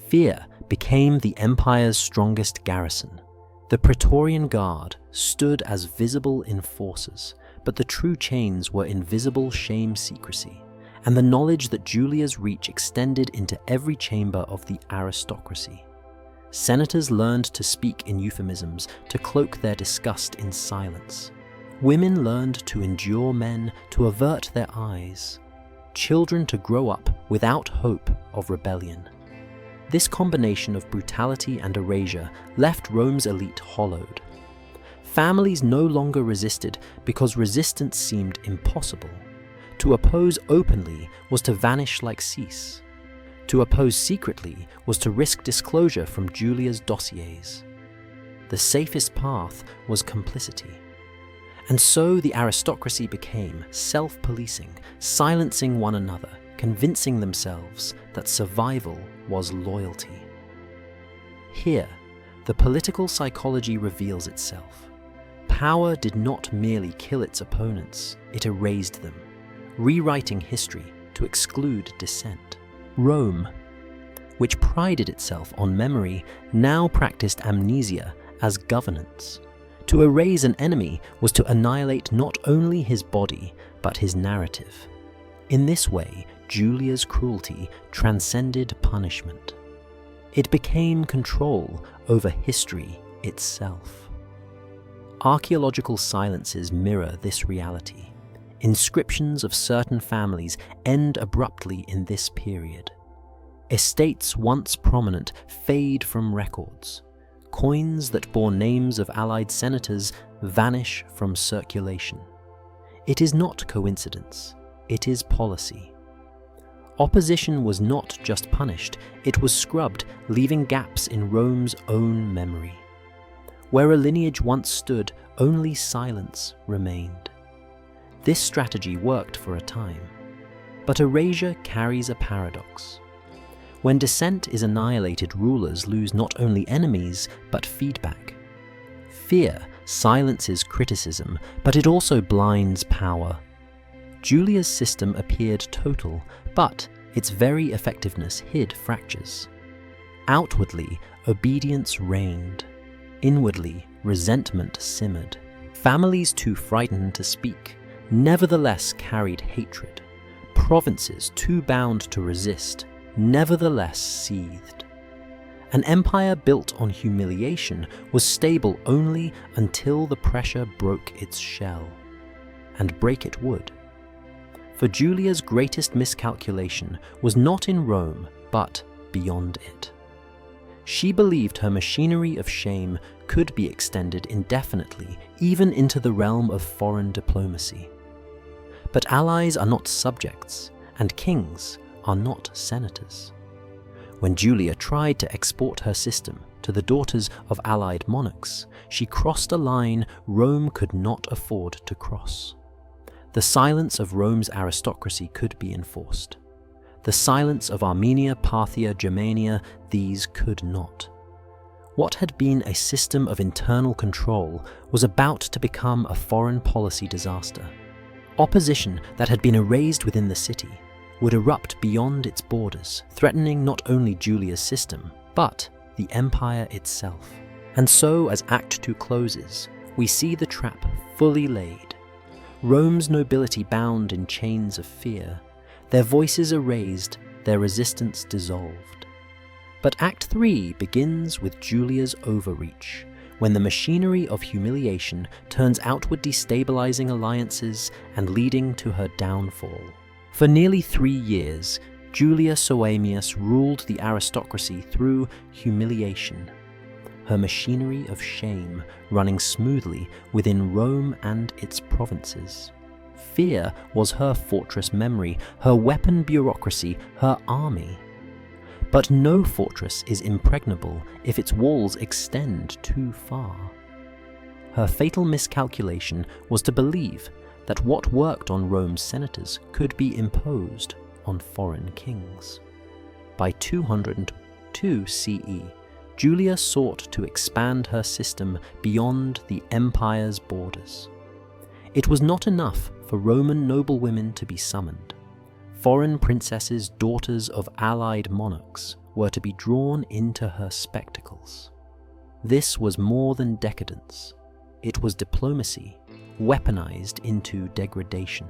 Fear became the empire's strongest garrison. The Praetorian Guard stood as visible enforcers, but the true chains were invisible shame secrecy, and the knowledge that Julia's reach extended into every chamber of the aristocracy. Senators learned to speak in euphemisms, to cloak their disgust in silence. Women learned to endure men, to avert their eyes. Children to grow up without hope of rebellion. This combination of brutality and erasure left Rome's elite hollowed. Families no longer resisted because resistance seemed impossible. To oppose openly was to vanish like Seius. To oppose secretly was to risk disclosure from Julia's dossiers. The safest path was complicity. And so the aristocracy became self-policing, silencing one another, convincing themselves that survival was loyalty. Here, the political psychology reveals itself. Power did not merely kill its opponents, it erased them, rewriting history to exclude dissent. Rome, which prided itself on memory, now practiced amnesia as governance. To erase an enemy was to annihilate not only his body, but his narrative. In this way, Julia's cruelty transcended punishment. It became control over history itself. Archaeological silences mirror this reality. Inscriptions of certain families end abruptly in this period. Estates once prominent fade from records. Coins that bore names of allied senators vanish from circulation. It is not coincidence, it is policy. Opposition was not just punished, it was scrubbed, leaving gaps in Rome's own memory. Where a lineage once stood, only silence remained. This strategy worked for a time, but erasure carries a paradox. When dissent is annihilated, rulers lose not only enemies, but feedback. Fear silences criticism, but it also blinds power. Julia's system appeared total, but its very effectiveness hid fractures. Outwardly, obedience reigned. Inwardly, resentment simmered. Families too frightened to speak, nevertheless carried hatred. Provinces too bound to resist, nevertheless seethed. An empire built on humiliation was stable only until the pressure broke its shell. And break it would. For Julia's greatest miscalculation was not in Rome, but beyond it. She believed her machinery of shame could be extended indefinitely, even into the realm of foreign diplomacy. But allies are not subjects, and kings are not senators. When Julia tried to export her system to the daughters of allied monarchs, she crossed a line Rome could not afford to cross. The silence of Rome's aristocracy could be enforced. The silence of Armenia, Parthia, Germania, these could not. What had been a system of internal control was about to become a foreign policy disaster. Opposition that had been erased within the city would erupt beyond its borders, threatening not only Julia's system, but the empire itself. And so, as Act 2 closes, we see the trap fully laid. Rome's nobility bound in chains of fear, their voices erased, their resistance dissolved. But Act 3 begins with Julia's overreach, when the machinery of humiliation turns outward, destabilizing alliances and leading to her downfall. For nearly 3 years, Julia Soaemias ruled the aristocracy through humiliation, her machinery of shame running smoothly within Rome and its provinces. Fear was her fortress memory, her weapon bureaucracy, her army. But no fortress is impregnable if its walls extend too far. Her fatal miscalculation was to believe that what worked on Rome's senators could be imposed on foreign kings. By 202 CE, Julia sought to expand her system beyond the empire's borders. It was not enough for Roman noblewomen to be summoned. Foreign princesses, daughters of allied monarchs, were to be drawn into her spectacles. This was more than decadence. It was diplomacy, weaponized into degradation.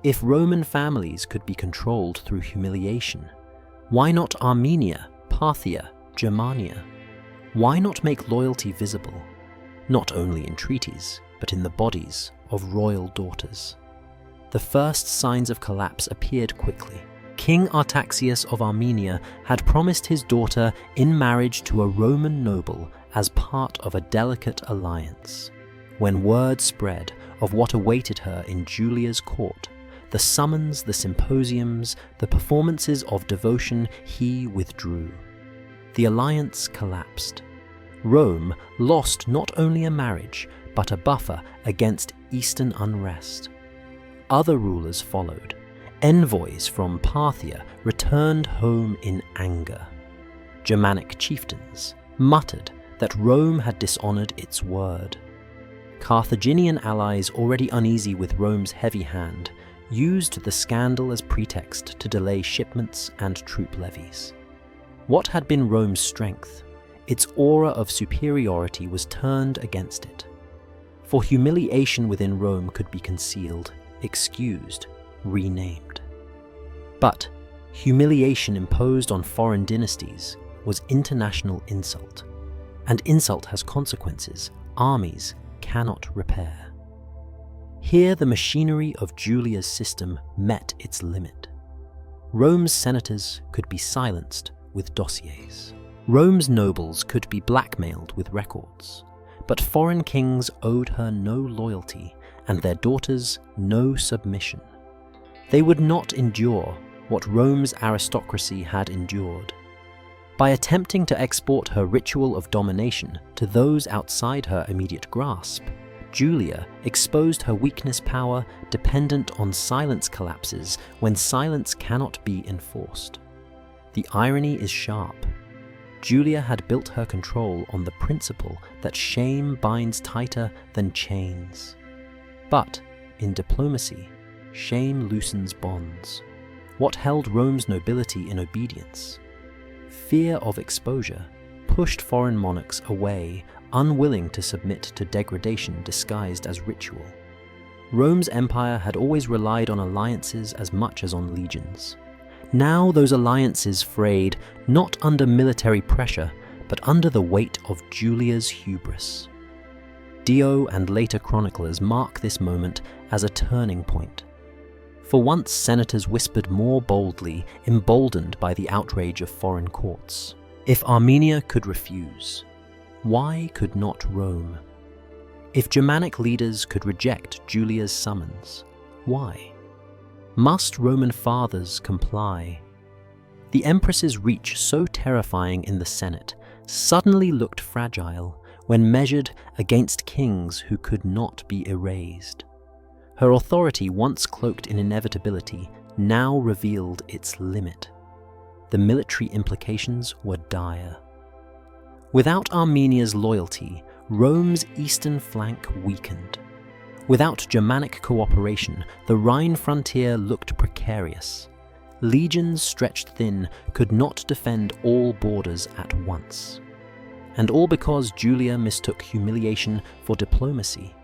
If Roman families could be controlled through humiliation, why not Armenia, Parthia, Germania? Why not make loyalty visible, not only in treaties, but in the bodies of royal daughters? The first signs of collapse appeared quickly. King Artaxius of Armenia had promised his daughter in marriage to a Roman noble as part of a delicate alliance. When word spread of what awaited her in Julia's court, the summons, the symposiums, the performances of devotion, he withdrew. The alliance collapsed. Rome lost not only a marriage, but a buffer against Eastern unrest. Other rulers followed. Envoys from Parthia returned home in anger. Germanic chieftains muttered that Rome had dishonored its word. Carthaginian allies, already uneasy with Rome's heavy hand, used the scandal as pretext to delay shipments and troop levies. What had been Rome's strength, its aura of superiority, was turned against it. For humiliation within Rome could be concealed, excused, renamed. But humiliation imposed on foreign dynasties was international insult. And insult has consequences, armies, cannot repair. Here the machinery of Julia's system met its limit. Rome's senators could be silenced with dossiers. Rome's nobles could be blackmailed with records. But foreign kings owed her no loyalty and their daughters no submission. They would not endure what Rome's aristocracy had endured. By attempting to export her ritual of domination to those outside her immediate grasp, Julia exposed her weakness power dependent on silence collapses when silence cannot be enforced. The irony is sharp. Julia had built her control on the principle that shame binds tighter than chains. But, in diplomacy, shame loosens bonds. What held Rome's nobility in obedience? Fear of exposure pushed foreign monarchs away, unwilling to submit to degradation disguised as ritual. Rome's empire had always relied on alliances as much as on legions. Now those alliances frayed, not under military pressure, but under the weight of Julia's hubris. Dio and later chroniclers mark this moment as a turning point. For once senators whispered more boldly, emboldened by the outrage of foreign courts. If Armenia could refuse, why could not Rome? If Germanic leaders could reject Julia's summons, why? Must Roman fathers comply? The empress's reach, so terrifying in the Senate, suddenly looked fragile when measured against kings who could not be erased. Her authority, once cloaked in inevitability, now revealed its limit. The military implications were dire. Without Armenia's loyalty, Rome's eastern flank weakened. Without Germanic cooperation, the Rhine frontier looked precarious. Legions stretched thin could not defend all borders at once. And all because Julia mistook humiliation for diplomacy.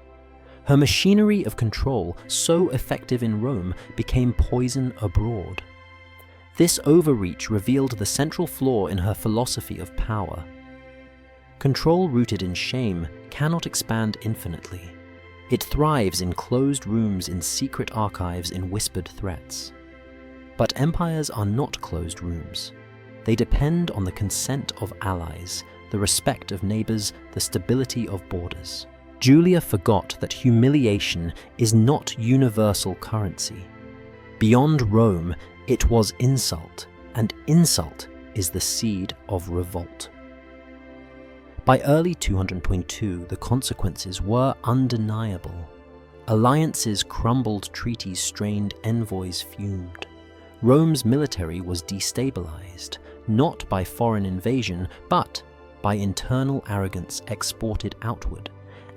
Her machinery of control, so effective in Rome, became poison abroad. This overreach revealed the central flaw in her philosophy of power. Control rooted in shame cannot expand infinitely. It thrives in closed rooms, in secret archives, in whispered threats. But empires are not closed rooms. They depend on the consent of allies, the respect of neighbors, the stability of borders. Julia forgot that humiliation is not universal currency. Beyond Rome, it was insult, and insult is the seed of revolt. By early 222, the consequences were undeniable. Alliances crumbled, treaties strained, envoys fumed. Rome's military was destabilized, not by foreign invasion, but by internal arrogance exported outward,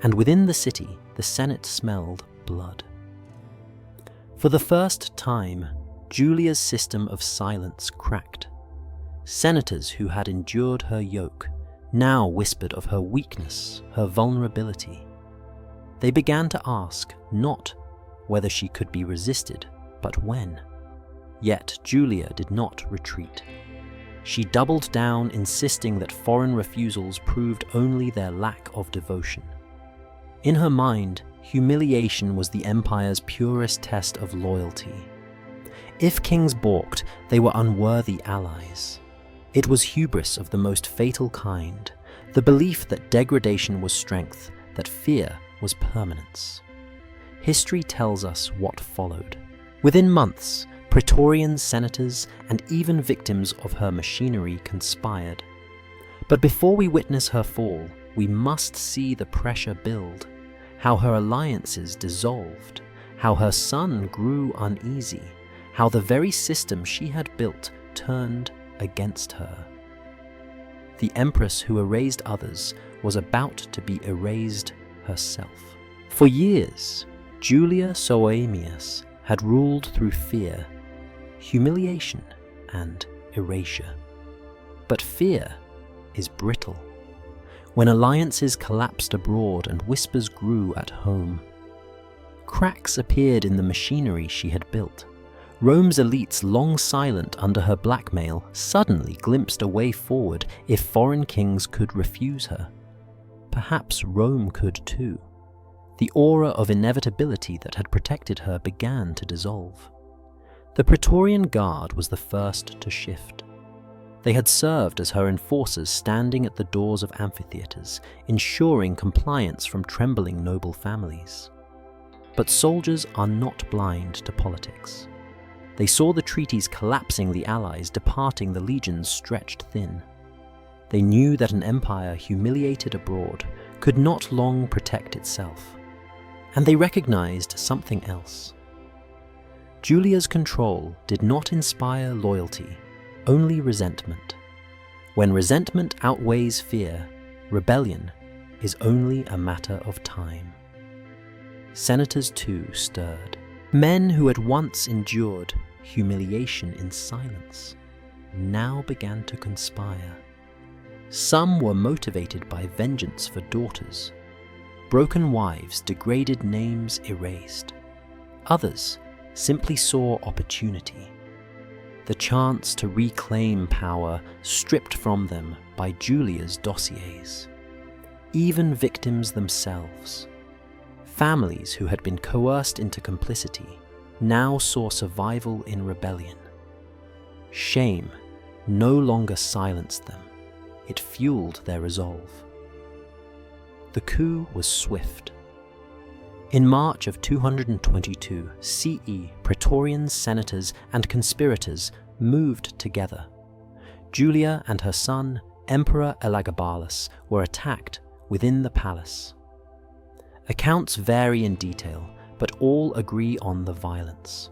and within the city, the Senate smelled blood. For the first time, Julia's system of silence cracked. Senators who had endured her yoke now whispered of her weakness, her vulnerability. They began to ask not whether she could be resisted, but when. Yet Julia did not retreat. She doubled down, insisting that foreign refusals proved only their lack of devotion. In her mind, humiliation was the empire's purest test of loyalty. If kings balked, they were unworthy allies. It was hubris of the most fatal kind, the belief that degradation was strength, that fear was permanence. History tells us what followed. Within months, Praetorian senators and even victims of her machinery conspired. But before we witness her fall, we must see the pressure build, how her alliances dissolved, how her son grew uneasy, how the very system she had built turned against her. The empress who erased others was about to be erased herself. For years, Julia Soaemias had ruled through fear, humiliation, and erasure. But fear is brittle. When alliances collapsed abroad and whispers grew at home, cracks appeared in the machinery she had built. Rome's elites, long silent under her blackmail, suddenly glimpsed a way forward if foreign kings could refuse her. Perhaps Rome could too. The aura of inevitability that had protected her began to dissolve. The Praetorian Guard was the first to shift. They had served as her enforcers, standing at the doors of amphitheatres, ensuring compliance from trembling noble families. But soldiers are not blind to politics. They saw the treaties collapsing the allies, departing the legions stretched thin. They knew that an empire humiliated abroad could not long protect itself. And they recognized something else. Julia's control did not inspire loyalty, only resentment. When resentment outweighs fear, rebellion is only a matter of time. Senators too stirred. Men who had once endured humiliation in silence now began to conspire. Some were motivated by vengeance for daughters, broken wives, degraded names erased. Others simply saw opportunity, the chance to reclaim power stripped from them by Julia's dossiers. Even victims themselves, families who had been coerced into complicity, now saw survival in rebellion. Shame no longer silenced them, it fueled their resolve. The coup was swift. In March of 222 CE, Praetorians, senators, and conspirators moved together. Julia and her son, Emperor Elagabalus, were attacked within the palace. Accounts vary in detail, but all agree on the violence.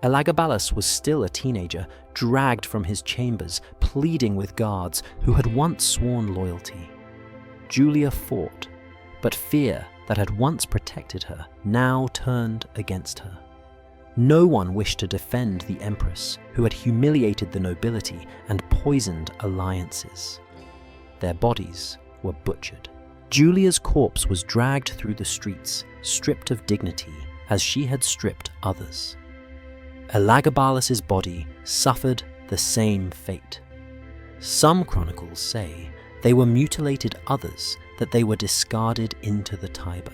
Elagabalus was still a teenager, dragged from his chambers, pleading with guards who had once sworn loyalty. Julia fought, but fear that had once protected her now turned against her. No one wished to defend the empress who had humiliated the nobility and poisoned alliances. Their bodies were butchered. Julia's corpse was dragged through the streets, stripped of dignity as she had stripped others. Elagabalus's body suffered the same fate. Some chronicles say they were mutilated, others that they were discarded into the Tiber.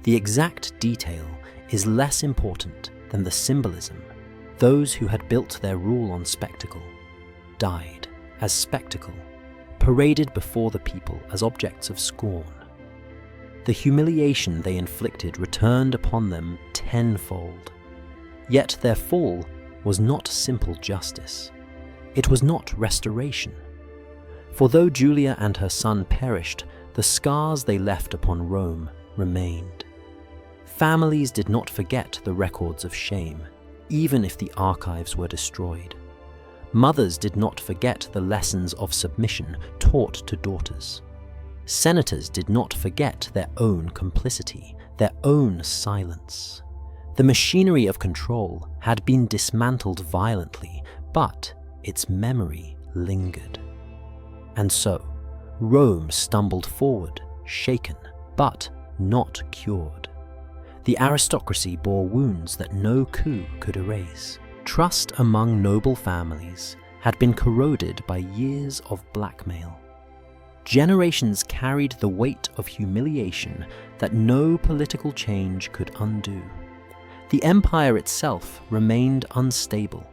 The exact detail is less important than the symbolism. Those who had built their rule on spectacle died as spectacle, paraded before the people as objects of scorn. The humiliation they inflicted returned upon them tenfold. Yet their fall was not simple justice. It was not restoration. For though Julia and her son perished, the scars they left upon Rome remained. Families did not forget the records of shame, even if the archives were destroyed. Mothers did not forget the lessons of submission taught to daughters. Senators did not forget their own complicity, their own silence. The machinery of control had been dismantled violently, but its memory lingered. And so, Rome stumbled forward, shaken, but not cured. The aristocracy bore wounds that no coup could erase. Trust among noble families had been corroded by years of blackmail. Generations carried the weight of humiliation that no political change could undo. The empire itself remained unstable,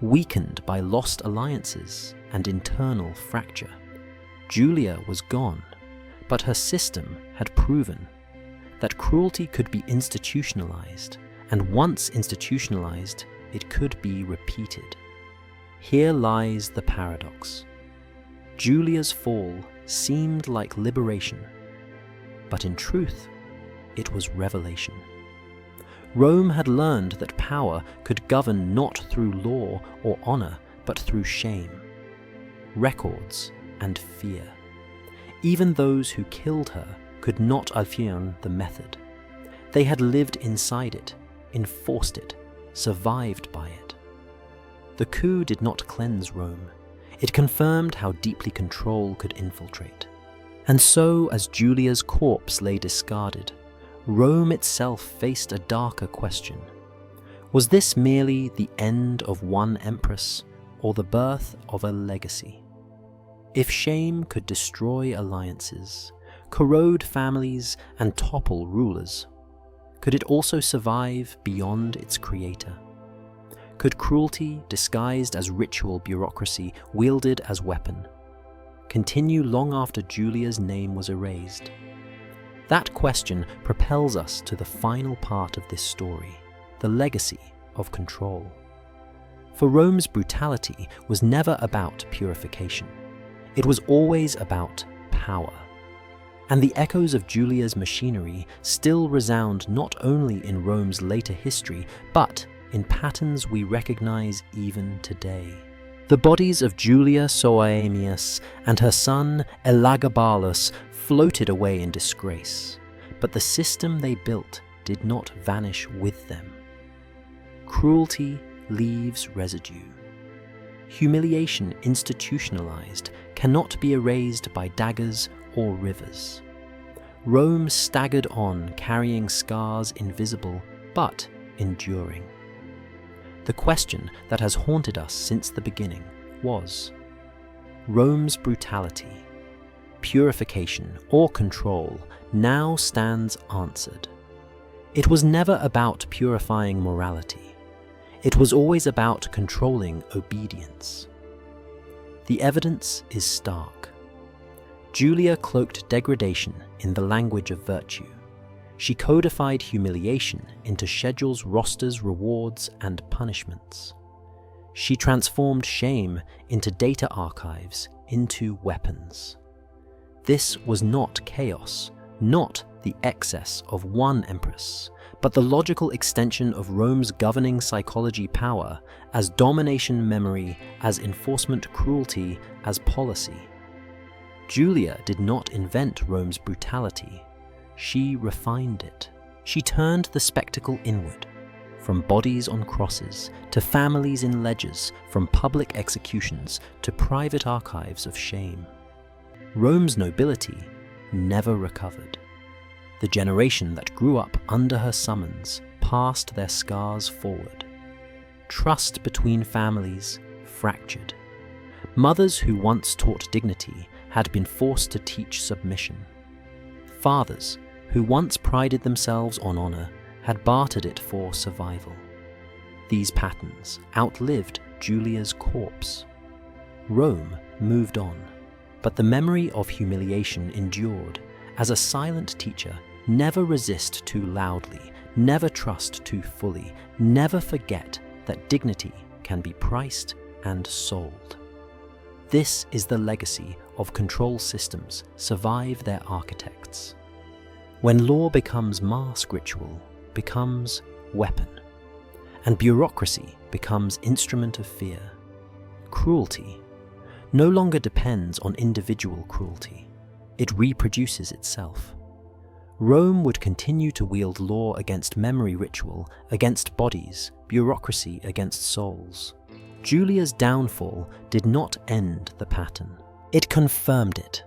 weakened by lost alliances and internal fracture. Julia was gone, but her system had proven that cruelty could be institutionalized, and once institutionalized, it could be repeated. Here lies the paradox. Julia's fall seemed like liberation, but in truth, it was revelation. Rome had learned that power could govern not through law or honor, but through shame, records, and fear. Even those who killed her could not affirm the method. They had lived inside it, enforced it, survived by it. The coup did not cleanse Rome. It confirmed how deeply control could infiltrate. And so, as Julia's corpse lay discarded, Rome itself faced a darker question. Was this merely the end of one empress, or the birth of a legacy? If shame could destroy alliances, corrode families, and topple rulers? Could it also survive beyond its creator? Could cruelty, disguised as ritual bureaucracy, wielded as weapon, continue long after Julia's name was erased? That question propels us to the final part of this story, the legacy of control. For Rome's brutality was never about purification. It was always about power. And the echoes of Julia's machinery still resound not only in Rome's later history, but in patterns we recognize even today. The bodies of Julia Soaemias and her son Elagabalus floated away in disgrace, but the system they built did not vanish with them. Cruelty leaves residue. Humiliation institutionalized cannot be erased by daggers or rivers. Rome staggered on, carrying scars invisible but enduring. The question that has haunted us since the beginning was: Rome's brutality, purification, or control now stands answered. It was never about purifying morality. It was always about controlling obedience. The evidence is stark. Julia cloaked degradation in the language of virtue. She codified humiliation into schedules, rosters, rewards, and punishments. She transformed shame into data archives, into weapons. This was not chaos, not the excess of one empress, but the logical extension of Rome's governing psychology power as domination memory, as enforcement cruelty, as policy. Julia did not invent Rome's brutality. She refined it. She turned the spectacle inward, from bodies on crosses, to families in ledgers, from public executions, to private archives of shame. Rome's nobility never recovered. The generation that grew up under her summons passed their scars forward. Trust between families fractured. Mothers who once taught dignity had been forced to teach submission. Fathers who once prided themselves on honor had bartered it for survival. These patterns outlived Julia's corpse. Rome moved on, but the memory of humiliation endured. As a silent teacher, never resist too loudly, never trust too fully, never forget that dignity can be priced and sold. This is the legacy of control systems survive their architects. When law becomes mask ritual, becomes weapon, and bureaucracy becomes instrument of fear, cruelty no longer depends on individual cruelty. It reproduces itself. Rome would continue to wield law against memory ritual, against bodies, bureaucracy against souls. Julia's downfall did not end the pattern. It confirmed it,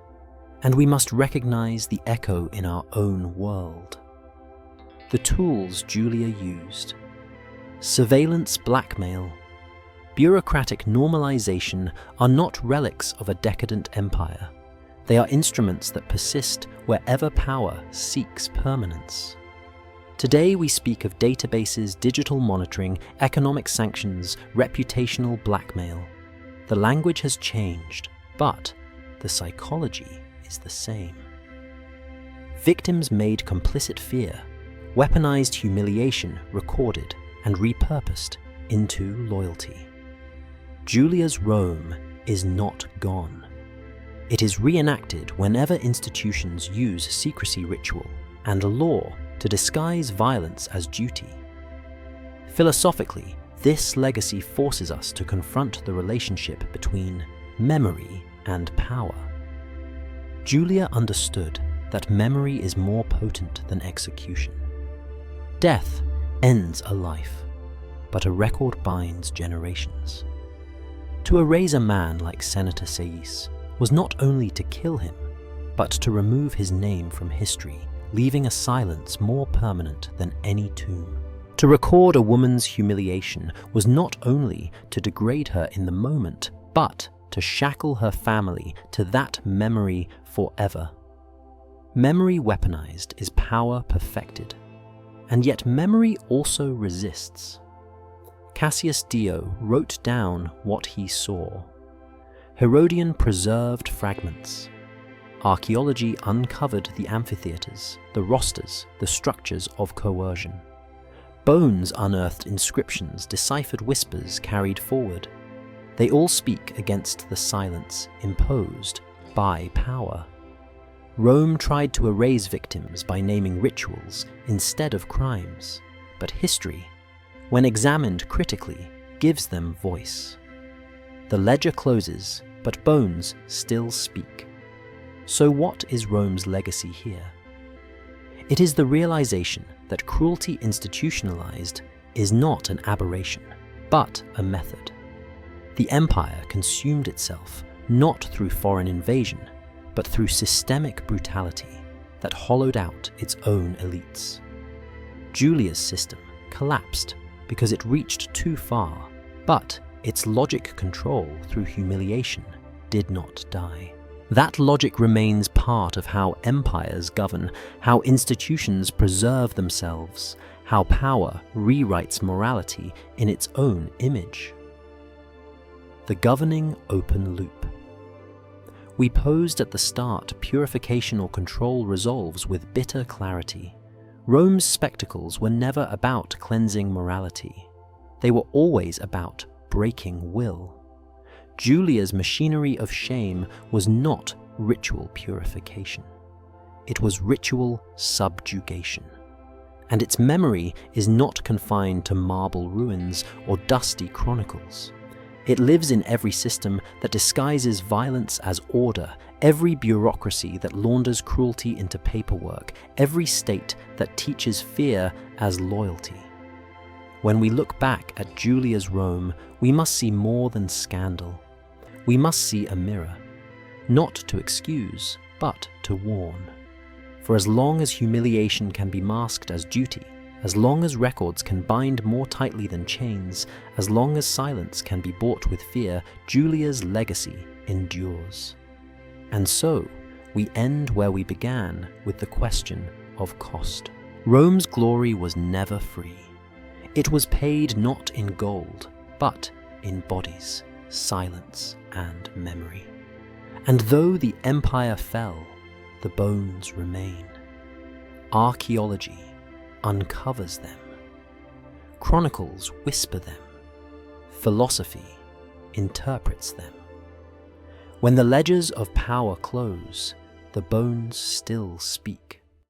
and we must recognize the echo in our own world. The tools Julia used: surveillance, blackmail, bureaucratic normalization are not relics of a decadent empire. They are instruments that persist wherever power seeks permanence. Today we speak of databases, digital monitoring, economic sanctions, reputational blackmail. The language has changed, but the psychology is the same. Victims made complicit fear, weaponized humiliation recorded and repurposed into loyalty. Julia's Rome is not gone. It is reenacted whenever institutions use secrecy ritual and law to disguise violence as duty. Philosophically, this legacy forces us to confront the relationship between memory and power. Julia understood that memory is more potent than execution. Death ends a life, but a record binds generations. To erase a man like Senator Sais was not only to kill him, but to remove his name from history, leaving a silence more permanent than any tomb. To record a woman's humiliation was not only to degrade her in the moment, but to shackle her family to that memory forever. Memory weaponized is power perfected, and yet memory also resists. Cassius Dio wrote down what he saw. Herodian preserved fragments. Archaeology uncovered the amphitheaters, the rosters, the structures of coercion. Bones unearthed inscriptions, deciphered whispers carried forward. They all speak against the silence imposed by power. Rome tried to erase victims by naming rituals instead of crimes, but history, when examined critically, gives them voice. The ledger closes, but bones still speak. So what is Rome's legacy here? It is the realization that cruelty institutionalized is not an aberration, but a method. The empire consumed itself not through foreign invasion, but through systemic brutality that hollowed out its own elites. Julia's system collapsed because it reached too far, but its logic control through humiliation did not die. That logic remains part of how empires govern, how institutions preserve themselves, how power rewrites morality in its own image. The governing open loop. We posed at the start purification or control resolves with bitter clarity. Rome's spectacles were never about cleansing morality. They were always about breaking will. Julia's machinery of shame was not ritual purification. It was ritual subjugation. And its memory is not confined to marble ruins or dusty chronicles. It lives in every system that disguises violence as order, every bureaucracy that launders cruelty into paperwork, every state that teaches fear as loyalty. When we look back at Julia's Rome, we must see more than scandal. We must see a mirror, not to excuse, but to warn. For as long as humiliation can be masked as duty, as long as records can bind more tightly than chains, as long as silence can be bought with fear, Julia's legacy endures. And so, we end where we began with the question of cost. Rome's glory was never free. It was paid not in gold, but in bodies, silence, and memory. And though the empire fell, the bones remain. Archaeology uncovers them. Chronicles whisper them. Philosophy interprets them. When the ledgers of power close, the bones still speak.